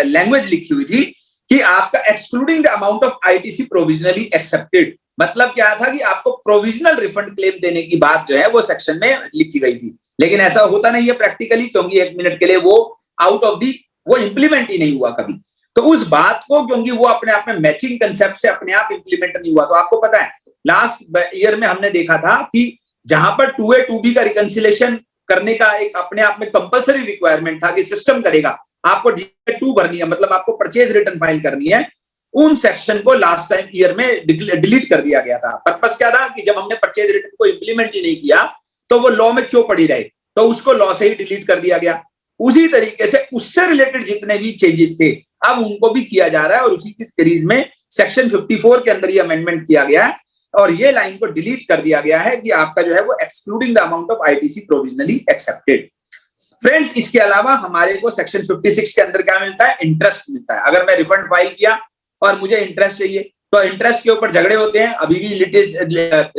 लैंग्वेज लिखी हुई थी कि आपका excluding the amount of ITC provisionally accepted. मतलब क्या था कि आपको प्रोविजनल रिफंड क्लेम देने की बात जो है वो सेक्शन में लिखी गई थी, लेकिन ऐसा होता नहीं है प्रैक्टिकली, क्योंकि 1 मिनट के लिए वो आउट ऑफ दी, वो इंप्लीमेंट ही नहीं हुआ कभी। तो उस बात को, क्योंकि वो अपने आप में मैचिंग कंसेप्ट से अपने आप इंप्लीमेंट नहीं हुआ, तो आपको पता है लास्ट ईयर में हमने देखा था कि जहां पर 2A 2B का रिकंसिलेशन करने का एक अपने आप में कंपलसरी रिक्वायरमेंट था कि सिस्टम करेगा, आपको DA2 भरनी है, मतलब आपको परचेज रिटर्न फाइल करनी है, उन सेक्शन को लास्ट टाइम ईयर में डिलीट कर दिया गया था। पर्पस क्या था कि जब हमने परचेज रिटर्न को इंप्लीमेंट ही नहीं किया तो वो लॉ में क्यों पड़ी रहे, तो उसको लॉ से ही डिलीट कर दिया गया। उसी तरीके से उससे रिलेटेड जितने भी चेंजेस थे अब उनको भी किया जा रहा है और उसी की सीरीज में सेक्शन 54 के अंदर ये अमेंडमेंट किया गया है और ये लाइन को डिलीट कर दिया गया है कि आपका जो है वो excluding the amount of ITC provisionally accepted. Friends, इसके अलावा हमारे को सेक्शन 56 के अंदर क्या मिलता है, इंटरेस्ट मिलता है। अगर मैं रिफंड फाइल किया और मुझे इंटरेस्ट चाहिए तो इंटरेस्ट के ऊपर झगड़े होते हैं। अभी भी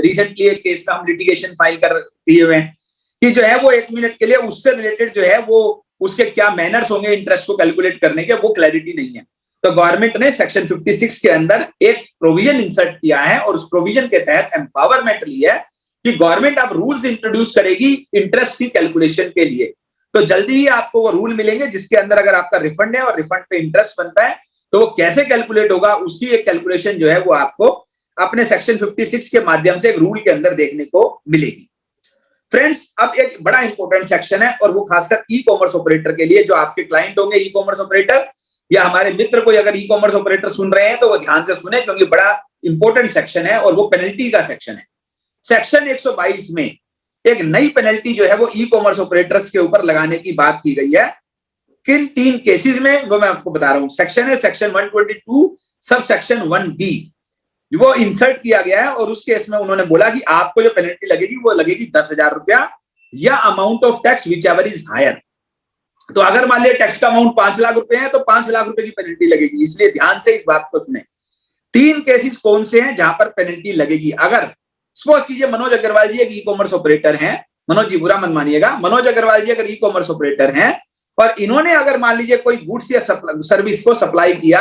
रिसेंटली एक केस का हम लिटिगेशन फाइल कर दिए हुए हैं कि जो है वो 1 मिनट के लिए उससे रिलेटेड जो है वो उसके क्या मैनर्स होंगे इंटरेस्ट को कैलकुलेट करने के, वो क्लैरिटी नहीं है। तो गवर्नमेंट ने सेक्शन 56 के अंदर एक प्रोविजन इंसर्ट किया है और उस प्रोविजन के तहत एम्पावरमेंट ली है कि गवर्नमेंट अब रूल्स इंट्रोड्यूस करेगी इंटरेस्ट की कैलकुलेशन के लिए। तो जल्दी ही आपको वो रूल मिलेंगे जिसके अंदर अगर आपका रिफंड है और रिफंड पे इंटरेस्ट बनता है तो वो कैसे कैलकुलेट होगा, उसकी एक कैलकुलेशन जो है वो आपको अपने सेक्शन 56 के माध्यम से एक रूल के अंदर देखने को मिलेगी। फ्रेंड्स, अब एक बड़ा इंपॉर्टेंट सेक्शन है और वो खासकर ई कॉमर्स ऑपरेटर के लिए, जो आपके क्लाइंट होंगे ई कॉमर्स ऑपरेटर या हमारे मित्र कोई अगर ई कॉमर्स ऑपरेटर सुन रहे हैं तो वो ध्यान से सुने, क्योंकि बड़ा इंपॉर्टेंट सेक्शन है और वो पेनल्टी का सेक्शन है। सेक्शन 122 में एक नई पेनल्टी जो है वो ई कॉमर्स ऑपरेटर्स के ऊपर लगाने की बात की गई है। किन 3 केसेस में, वो मैं आपको बता रहा हूं। सेक्शन है सेक्शन 122 सब सेक्शन 1B, वो इंसर्ट किया गया है और उस केस में उन्होंने बोला कि आपको जो पेनल्टी लगेगी वो लगेगी 10,000 रुपया या amount of tax whichever is higher. तो अगर मान लिया टैक्स का अमाउंट 5 लाख रुपए है तो 5 लाख रुपए की पेनल्टी लगेगी। इसलिए ध्यान से इस बात को सुने। 3 केसेस कौन से हैं जहां पर पेनल्टी लगेगी। अगर सपोज कीजिए मनोज अग्रवाल जी एक ई कॉमर्स ऑपरेटर हैं, मनोज जी बुरा मत मानिएगा, मनोज अग्रवाल जी अगर ई कॉमर्स ऑपरेटर हैं और इन्होंने अगर मान लीजिए कोई गुड्स या सर्विस को सप्लाई किया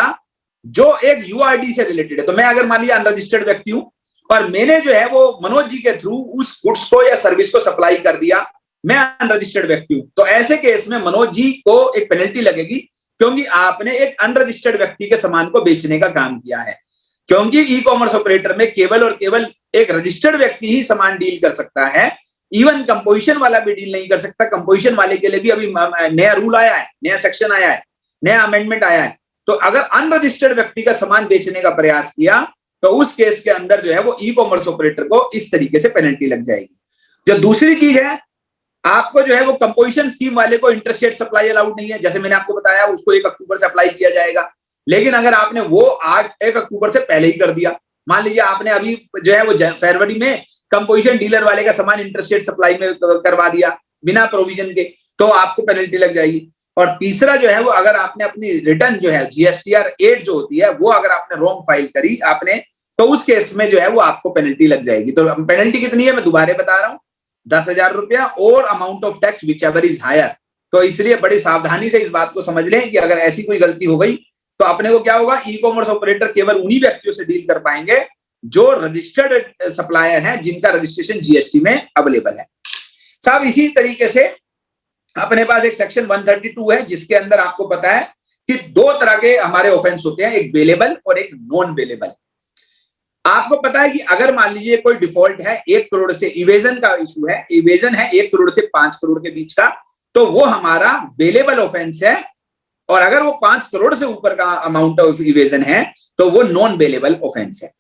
जो एक यूआरडी से रिलेटेड है। तो मैं अगर मान लीजिए अनरजिस्टर्ड व्यक्ति हूं और मैंने जो है वो मनोज जी के थ्रू उस गुड्स को या सर्विस को सप्लाई कर दिया, मैं अनरजिस्टर्ड व्यक्ति हूं, तो ऐसे केस में मनोज जी को एक पेनल्टी लगेगी, क्योंकि आपने एक अनरजिस्टर्ड व्यक्ति के सामान को बेचने का काम किया है। क्योंकि ई कॉमर्स ऑपरेटर में केवल और केवल एक रजिस्टर्ड व्यक्ति ही सामान डील कर सकता है, इवन कंपोजिशन वाला भी डील नहीं कर सकता। कंपोजिशन वाले के लिए भी अभी नया रूल आया है, नया सेक्शन आया है, नया अमेंडमेंट आया है। तो अगर अनरजिस्टर्ड व्यक्ति का सामान बेचने का प्रयास किया तो उस केस के अंदर जो है वो ई कॉमर्स ऑपरेटर को इस तरीके से पेनल्टी लग जाएगी। जो दूसरी चीज है, आपको जो है वो कंपोजिशन स्कीम वाले को इंटरेस्ट रेट सप्लाई अलाउड नहीं है। जैसे मैंने आपको बताया, उसको 1 अक्टूबर से अप्लाई किया जाएगा। लेकिन अगर आपने वो आज 1 अक्टूबर से पहले ही कर दिया, मान लीजिए आपने अभी जो है वो फरवरी में कंपोजिशन डीलर वाले का सामान इंटरेस्ट रेट सप्लाई में करवा दिया बिना प्रोविजन के, तो आपको पेनल्टी लग जाएगी। और तीसरा जो है वो, अगर आपने अपनी रिटर्न जो है GSTR 8 जो होती है वो अगर आपने रॉन्ग फाइल करी आपने, तो उस केस में जो है वो आपको पेनल्टी लग जाएगी। तो पेनल्टी कितनी है मैं दोबारा बता रहा हूँ, 10,000 रुपया और amount of tax whichever is higher. तो इसलिए बड़ी सावधानी से इस बात को समझ लें कि अगर ऐसी कोई गलती हो गई तो अपने को क्या होगा, ई कॉमर्स ऑपरेटर केवल उन्हीं व्यक्तियों से डील कर पाएंगे जो रजिस्टर्ड सप्लायर हैं, जिनका रजिस्ट्रेशन जीएसटी में अवेलेबल है। साहब इसी तरीके से अपने पास एक सेक्शन 132 है, जिसके अंदर आपको पता है कि 2 तरह के हमारे ऑफेंस होते हैं, एक बेलेबल और एक नॉन बेलेबल। आपको पता है कि अगर मान लीजिए कोई डिफॉल्ट है 1 करोड़ से, इवेजन का इशू है, इवेजन है 1 करोड़ से 5 करोड़ के बीच का, तो वो हमारा बेलेबल ऑफेंस है। और अगर वो 5 करोड़ से ऊपर का अमाउंट ऑफ इवेजन है तो वो नॉन बेलेबल ऑफेंस है।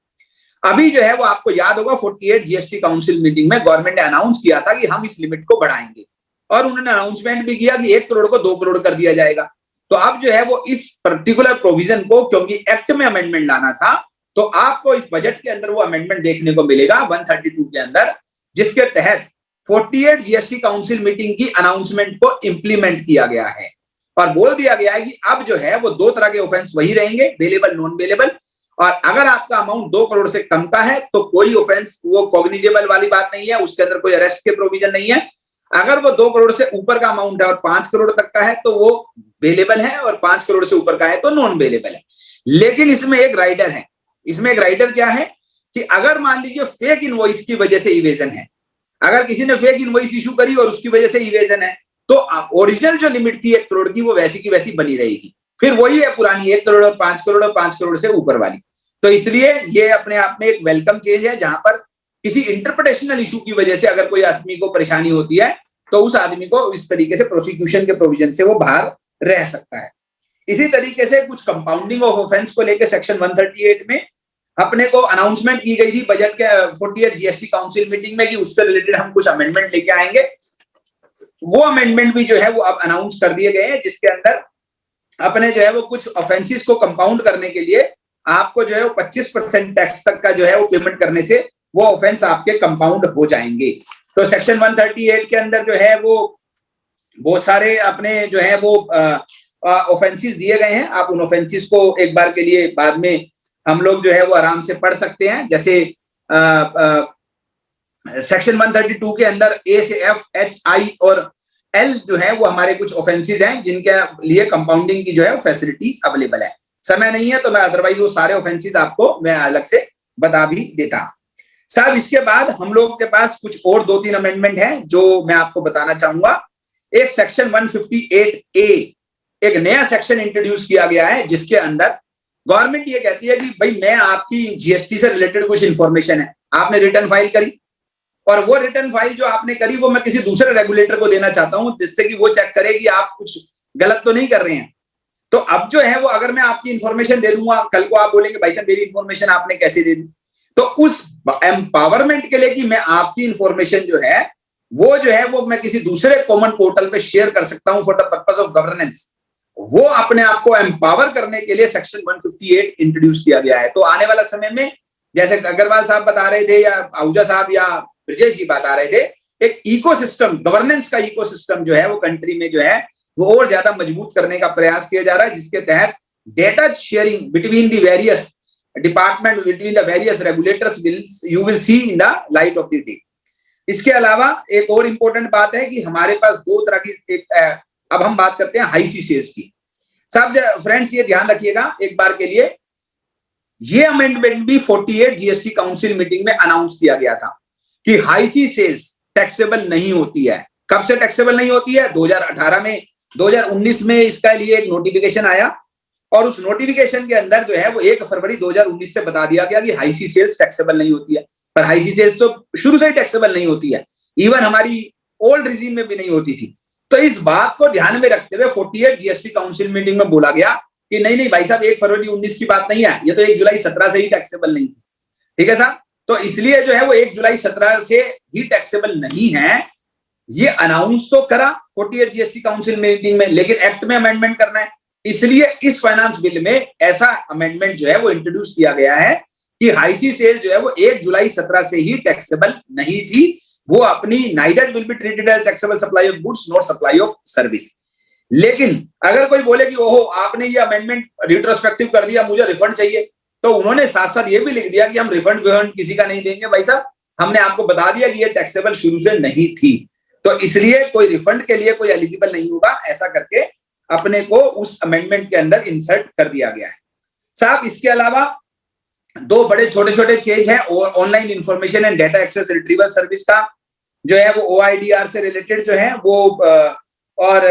अभी जो है वो आपको याद होगा 48 जीएसटी काउंसिल मीटिंग में गवर्नमेंट ने अनाउंस किया था कि हम इस लिमिट को बढ़ाएंगे, और उन्होंने अनाउंसमेंट भी किया कि 1 करोड़ को 2 करोड़ कर दिया जाएगा। तो अब जो है वो इस पर्टिकुलर प्रोविजन को, क्योंकि एक्ट में अमेंडमेंट लाना था, तो आपको इस बजट के अंदर वो अमेंडमेंट देखने को मिलेगा 132 के अंदर, जिसके तहत 48 जीएसटी काउंसिल मीटिंग की अनाउंसमेंट को इंप्लीमेंट किया गया है और बोल दिया गया है कि अब जो है वो 2 तरह के ऑफेंस वही रहेंगे, बेलेबल नॉन बेलेबल। और अगर आपका अमाउंट 2 करोड़ से कम का है तो कोई ऑफेंस, वो कॉग्निजेबल वाली बात नहीं है, उसके अंदर कोई अरेस्ट के प्रोविजन नहीं है। अगर वो 2 करोड़ से ऊपर का अमाउंट है और 5 करोड़ तक का है तो वो बेलेबल है, और 5 करोड़ से ऊपर का है तो नॉन बेलेबल है। लेकिन इसमें एक राइडर है। इसमें एक राइडर क्या है कि अगर मान लीजिए फेक इनवॉइस की वजह से इवेजन है, अगर किसी ने फेक इनवॉइस इशू करी और उसकी वजह से इवेजन है, तो ओरिजिनल जो लिमिट थी 1 करोड़ की वो वैसी की वैसी बनी रहेगी, फिर वही है पुरानी 1 करोड़ और 5 करोड़ और 5 करोड़ से ऊपर वाली। तो इसलिए ये अपने आप में एक वेलकम चेंज है, जहां पर किसी इंटरप्रिटेशनल इशू की वजह से अगर कोई आदमी को परेशानी होती है तो उस आदमी को इस तरीके से प्रोसिक्यूशन के प्रोविजन से वो बाहर रह सकता है। इसी तरीके से कुछ कंपाउंडिंग ऑफ ऑफेंस को लेकर सेक्शन 138 में अपने को अनाउंसमेंट की गई थी बजट के 48 जीएसटी काउंसिल मीटिंग में कि उससे रिलेटेड हम कुछ अमेंडमेंट लेके आएंगे। वो अमेंडमेंट भी जो है वो अब अनाउंस कर दिए गए हैं, जिसके अंदर अपने जो है वो कुछ ऑफेंसेस को कंपाउंड करने के लिए आपको जो है वो 25% टैक्स तक का जो है वो पेमेंट करने से वो ऑफेंस आपके कंपाउंड हो जाएंगे। तो सेक्शन 138 के अंदर जो है वो बहुत सारे अपने जो है वो ऑफेंसेस दिए गए हैं। आप उन ऑफेंसेस को एक बार के लिए बाद में हम लोग जो है वो आराम से पढ़ सकते हैं। जैसे सेक्शन 132 के अंदर ए से एफ, एच, आई और एल जो है वो हमारे कुछ ऑफेंसेस हैं जिनके लिए कंपाउंडिंग की जो है फैसिलिटी अवेलेबल है। समय नहीं है तो मैं अदरवाइज वो सारे ऑफेंसेस आपको मैं अलग से बता भी देता। साहब इसके बाद हम लोगों के पास कुछ और 2-3 अमेंडमेंट हैं जो मैं आपको बताना चाहूंगा। एक सेक्शन 158A, एक नया सेक्शन इंट्रोड्यूस किया गया है, जिसके अंदर गवर्नमेंट ये कहती है कि भाई मैं आपकी जीएसटी से रिलेटेड कुछ इंफॉर्मेशन है, आपने रिटर्न फाइल करी और वो रिटर्न फाइल जो आपने करी वो मैं किसी दूसरे रेगुलेटर को देना चाहता हूं, जिससे कि वो चेक करे कि आप कुछ गलत तो नहीं कर रहे हैं। तो अब जो है वो अगर मैं आपकी इंफॉर्मेशन दे दूंगा, कल को आप बोलेंगे भाई साहब मेरी इंफॉर्मेशन आपने कैसे दे दी, तो उस एम्पावरमेंट के लिए कि मैं आपकी इंफॉर्मेशन जो है वो मैं किसी दूसरे कॉमन पोर्टल पे शेयर कर सकता हूं for the purpose of governance, वो अपने आप को एम्पावर करने के लिए सेक्शन 158 इंट्रोड्यूस किया गया है। तो आने वाला समय में जैसे अग्रवाल साहब बता रहे थे या आहूजा साहब या ब्रजेश जी बता रहे थे, एक इकोसिस्टम, गवर्नेंस का इकोसिस्टम जो है वो कंट्री में जो है वो और ज्यादा मजबूत करने का प्रयास किया जा रहा है, जिसके तहत data sharing between the various department, between the various regulators you will see in the light of the day. इसके अलावा एक और इंपॉर्टेंट बात है कि हमारे पास 2 तरह की अब हम बात करते हैं हाई सी सेल्स की। सब फ्रेंड्स ये ध्यान रखिएगा एक बार के लिए ये अमेंडमेंट भी 48 जीएसटी काउंसिल मीटिंग में अनाउंस किया गया था कि हाई सी सेल्स टैक्सेबल नहीं होती है। कब से टैक्सेबल नहीं होती है? 2018 में, 2019 में इसका लिए एक नोटिफिकेशन आया और उस नोटिफिकेशन के अंदर जो है वो 1 फरवरी 2019 से बता दिया गया कि हाई सी सेल्स टैक्सेबल नहीं होती है। पर हाई सी सेल्स तो शुरू से ही टैक्सेबल नहीं होती है, इवन हमारी ओल्ड रिजीम में भी नहीं होती थी। तो इस बात को ध्यान में रखते हुए 48 जीएसटी काउंसिल मीटिंग में बोला गया कि नहीं नहीं भाई साहब, 1 फरवरी 19 की बात नहीं है, ये तो 1 जुलाई 17 से ही टैक्सेबल नहीं थी। ठीक है साहब, तो इसलिए जो है वो 1 जुलाई 17 से ही टैक्सेबल नहीं है। ये अनाउंस तो करा 48 जीएसटी काउंसिल मीटिंग में, लेकिन एक्ट में अमेंडमेंट करना है, इसलिए इस फाइनेंस बिल में ऐसा अमेंडमेंट जो है वो इंट्रोड्यूस किया गया है कि हाई सी सेल जो है वो 1 जुलाई 17 से ही टैक्सेबल नहीं थी। वो अपनी neither will be treated as taxable supply of goods not supply of service. लेकिन अगर कोई बोले कि ओहो आपने ये अमेंडमेंट रिट्रोस्पेक्टिव कर दिया, मुझे रिफंड चाहिए, तो उन्होंने साथ साथ ये भी लिख दिया कि हम रिफंड किसी का नहीं देंगे भाई साहब, हमने आपको बता दिया कि ये टैक्सेबल शुरू से नहीं थी, तो इसलिए कोई रिफंड के लिए कोई एलिजिबल नहीं होगा। ऐसा करके अपने को उस अमेंडमेंट के अंदर इंसर्ट कर दिया गया है साहब। इसके अलावा 2 बड़े छोटे छोटे चेंज हैं। Online information and data access retrieval service का जो है वो OIDR से रिलेटेड जो है वो और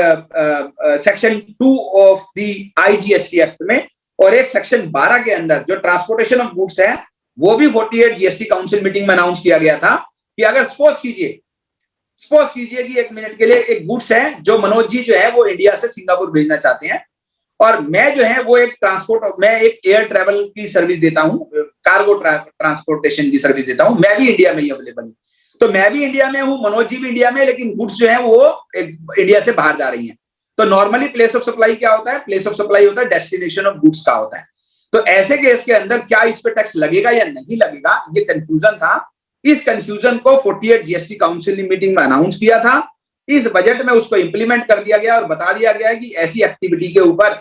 section 2 of the IGST act में, और एक सेक्शन 12 के अंदर जो ट्रांसपोर्टेशन ऑफ गुड्स है वो भी 48 जीएसटी काउंसिल मीटिंग में अनाउंस किया गया था कि अगर सपोज कीजिए कि 1 मिनट के लिए एक गुड्स है जो मनोज जी जो है वो इंडिया से सिंगापुर भेजना चाहते हैं, और मैं जो है वो मैं एक एयर ट्रेवल की सर्विस देता हूं, कार्गो ट्रांसपोर्टेशन की सर्विस देता हूं, मैं भी इंडिया में ही अवेलेबल हूं, तो मैं भी इंडिया में हूं, मनोज जी भी इंडिया में, लेकिन गुड्स जो है वो इंडिया से बाहर जा रही हैं। तो नॉर्मली प्लेस ऑफ सप्लाई क्या होता है? प्लेस ऑफ सप्लाई होता है डेस्टिनेशन ऑफ गुड्स का होता है। तो ऐसे केस के अंदर क्या इस पे टैक्स लगेगा या नहीं लगेगा, ये कंफ्यूजन था। इस कंफ्यूजन को 48 जीएसटी काउंसिल मीटिंग में अनाउंस किया था। इस बजट में उसको इंप्लीमेंट कर दिया गया और बता दिया गया कि ऐसी एक्टिविटी के ऊपर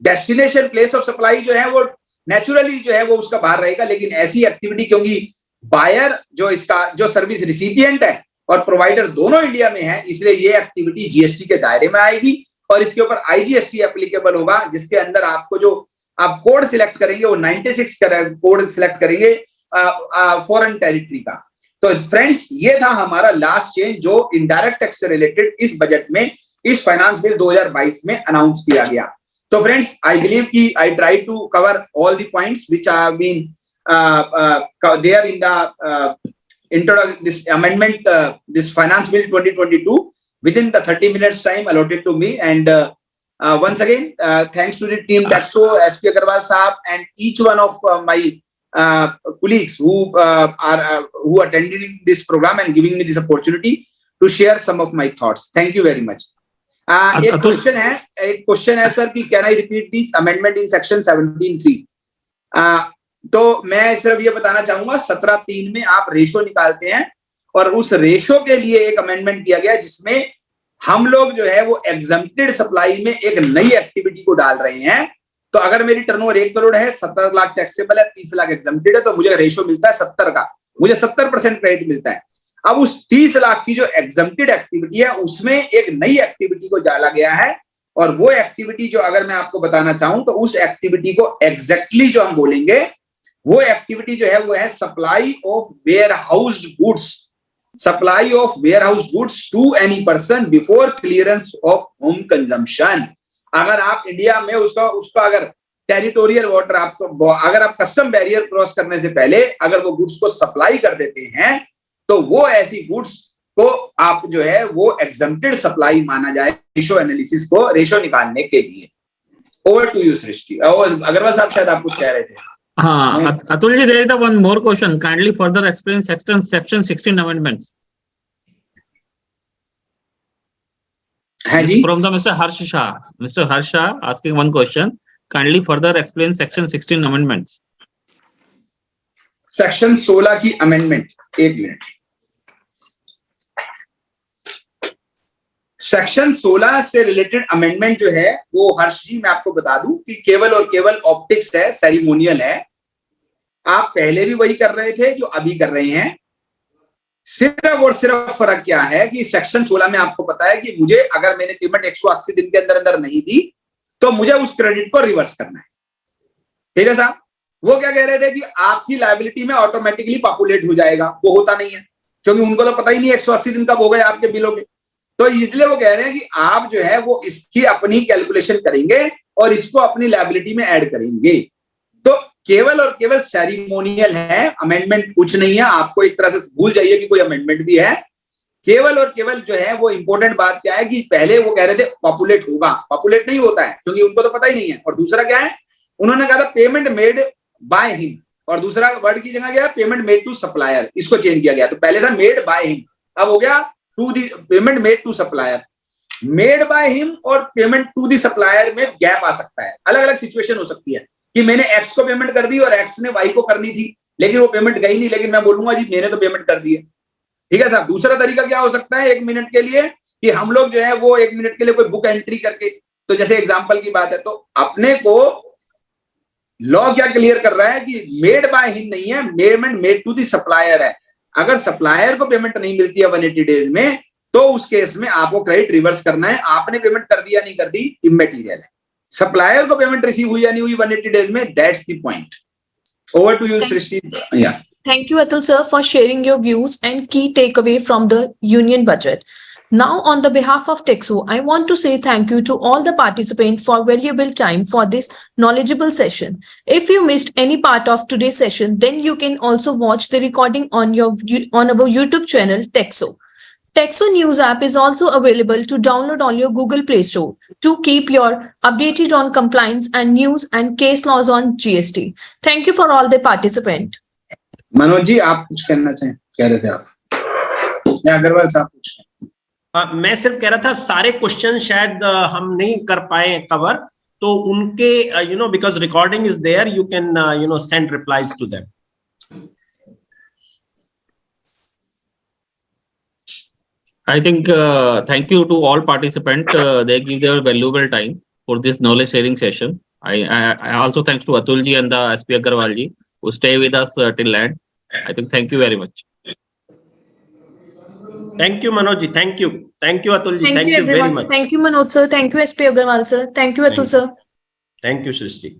डेस्टिनेशन प्लेस ऑफ सप्लाई जो है वो नेचुरली जो है वो उसका बाहर रहेगा, लेकिन ऐसी एक्टिविटी, क्योंकि बायर जो सर्विस रिसिपिएंट है और प्रोवाइडर दोनों इंडिया में है, इसलिए ये एक्टिविटी जीएसटी के दायरे में आएगी और इसके ऊपर IGST एप्लीकेबल होगा, जिसके अंदर आपको जो आप कोड सिलेक्ट करेंगे वो 96 कोड सिलेक्ट करेंगे फॉरेन टेरिटरी का। तो फ्रेंड्स, ये था हमारा लास्ट चेंज जो इनडायरेक्ट टैक्स से रिलेटेड इस बजट में, इस फाइनेंस बिल 2022 में अनाउंस किया गया। तो फ्रेंड्स, आई बिलीव कि I try to cover all the points which have been there in the this amendment, this finance bill 2022 within the 30 minutes time allotted to me. And once again, thanks to the team Taxo, SP Agarwal Saab, and each one of my colleagues who attended this program and giving me this opportunity to share some of my thoughts. Thank you very much. एक question है sir कि can I repeat the amendment in section 17(3)? तो मैं सिर्फ ये बताना चाहूंगा, 17(3) में आप रेशो निकालते हैं और उस रेशो के लिए एक अमेंडमेंट किया गया जिसमें हम लोग जो है वो एग्जम्प्टेड सप्लाई में एक नई एक्टिविटी को डाल रहे हैं। तो अगर मेरी टर्नओवर 1 करोड़ है, 17 लाख टैक्सेबल है, 30 लाख एग्जम्प्टेड है, तो मुझे रेशो मिलता है 70 का, मुझे 70% क्रेडिट मिलता है। अब उस 30 लाख की जो एग्जम्प्टेड एक्टिविटी है उसमें एक नई एक्टिविटी को डाला गया है, और वो एक्टिविटी जो अगर मैं आपको बताना चाहूं तो उस एक्टिविटी को एग्जैक्टली जो हम बोलेंगे वो एक्टिविटी जो है वो है supply of warehoused goods, supply of warehoused goods to any person before clearance of home consumption. अगर आप इंडिया में उसका अगर टेरिटोरियल वाटर आपको, अगर आप कस्टम बैरियर क्रॉस करने से पहले अगर वो गुड्स को सप्लाई कर देते हैं तो वो ऐसी गुड्स को आप जो है वो एग्जम्प्टेड सप्लाई माना जाए रेशो एनालिसिस को, रेशो निकालने के लिए। ओवर टू यू सृष्टि। अग्रवाल साहब शायद आप कुछ कह रहे थे। हाँ, Atul ji, there is one more question. Kindly further explain section 16 amendments. हाँ जी, From the Mr. Harsh Shah. Mr. Harsh Shah asking one question. Kindly further explain section 16 amendments. Section 16 की अमेंडमेंट, 1 मिनट। सेक्शन 16 से related amendment जो है वो हर्ष जी मैं आपको बता दूं कि केवल और केवल ऑप्टिक्स है, सेरिमोनियल है। आप पहले भी वही कर रहे थे जो अभी कर रहे हैं। सिर्फ और सिर्फ फर्क क्या है कि सेक्शन 16 में आपको पता है कि मुझे अगर मैंने पेमेंट 180 दिन के अंदर अंदर नहीं दी तो मुझे उस क्रेडिट को रिवर्स करना है। ठीक है साहब, वो क्या कह रहे थे कि आपकी लायबिलिटी में ऑटोमेटिकली पॉपुलेट हो जाएगा, वो होता नहीं है क्योंकि उनको तो पता ही नहीं 180 दिन कब हो गए आपके बिलों के। तो इसलिए वो कह रहे हैं कि आप जो है वो इसकी अपनी कैलकुलेशन करेंगे और इसको अपनी लायबिलिटी में ऐड करेंगे। तो केवल और केवल सेरिमोनियल है, अमेंडमेंट कुछ नहीं है। आपको एक तरह से भूल जाइए कि कोई अमेंडमेंट भी है। केवल और केवल जो है वो इंपॉर्टेंट बात क्या है कि पहले वो कह रहे थे पॉपुलेट होगा, पॉपुलेट नहीं होता है क्योंकि उनको तो पता ही नहीं है। और दूसरा क्या है, उन्होंने कहा था पेमेंट मेड बाय हिम, और दूसरा वर्ड की जगह क्या है, पेमेंट मेड टू सप्लायर, इसको चेंज किया गया। तो पहले था मेड बाय हिम, अब हो गया to the payment made to supplier. Made by him और पेमेंट टू दी सप्लायर में गैप आ सकता है, अलग अलग सिचुएशन हो सकती है कि मैंने एक्स को पेमेंट कर दी और एक्स ने वाई को करनी थी लेकिन वो पेमेंट गई नहीं, लेकिन मैं बोलूंगा जी मैंने तो पेमेंट कर दी है। ठीक है साहब। दूसरा तरीका क्या हो सकता है, 1 मिनट के लिए कि हम लोग जो है वो 1 मिनट के लिए कोई बुक एंट्री करके, तो जैसे एग्जांपल की बात है, तो अपने को लॉ क्या क्लियर कर रहा है कि मेड बाय हिम नहीं है, payment made to the supplier है। अगर सप्लायर को पेमेंट नहीं मिलती है 180 डेज में, तो उस केस में आपको क्रेडिट रिवर्स करना है। आपने पेमेंट कर दी या नहीं कर दी, इमैटेरियल है। सप्लायर को पेमेंट रिसीव हुई या नहीं हुई 180 डेज में, that's the point. Over to you Srishti. या Thank you, Atul sir, for sharing your views and key takeaway from the union budget. Now, on the behalf of Texo, I want to say thank you to all the participants for valuable time for this knowledgeable session. If you missed any part of today's session, then you can also watch the recording on our YouTube channel, Texo. Texo News app is also available to download on your Google Play Store to keep your updated on compliance and news and case laws on GST. Thank you for all the participants. Manoj ji आप कुछ कहना चाहें, कह रहे थे आप, या अग्रवाल साहब कुछ? मैं सिर्फ कह रहा था सारे क्वेश्चन शायद हम नहीं कर पाए कवर, तो उनके because recording is there, you can send replies to them. I think thank you to all participants. They give their valuable time for this knowledge sharing session. I also thanks to Atul ji and the SP Agarwal ji who stay with us till end. I think thank you very much. Thank you Manoj ji, thank you Atul ji, Thank you very everyone. much. Thank you Manoj sir. Thank you SP Agarwal sir. Thank you Atul sir. Thank you Srishti.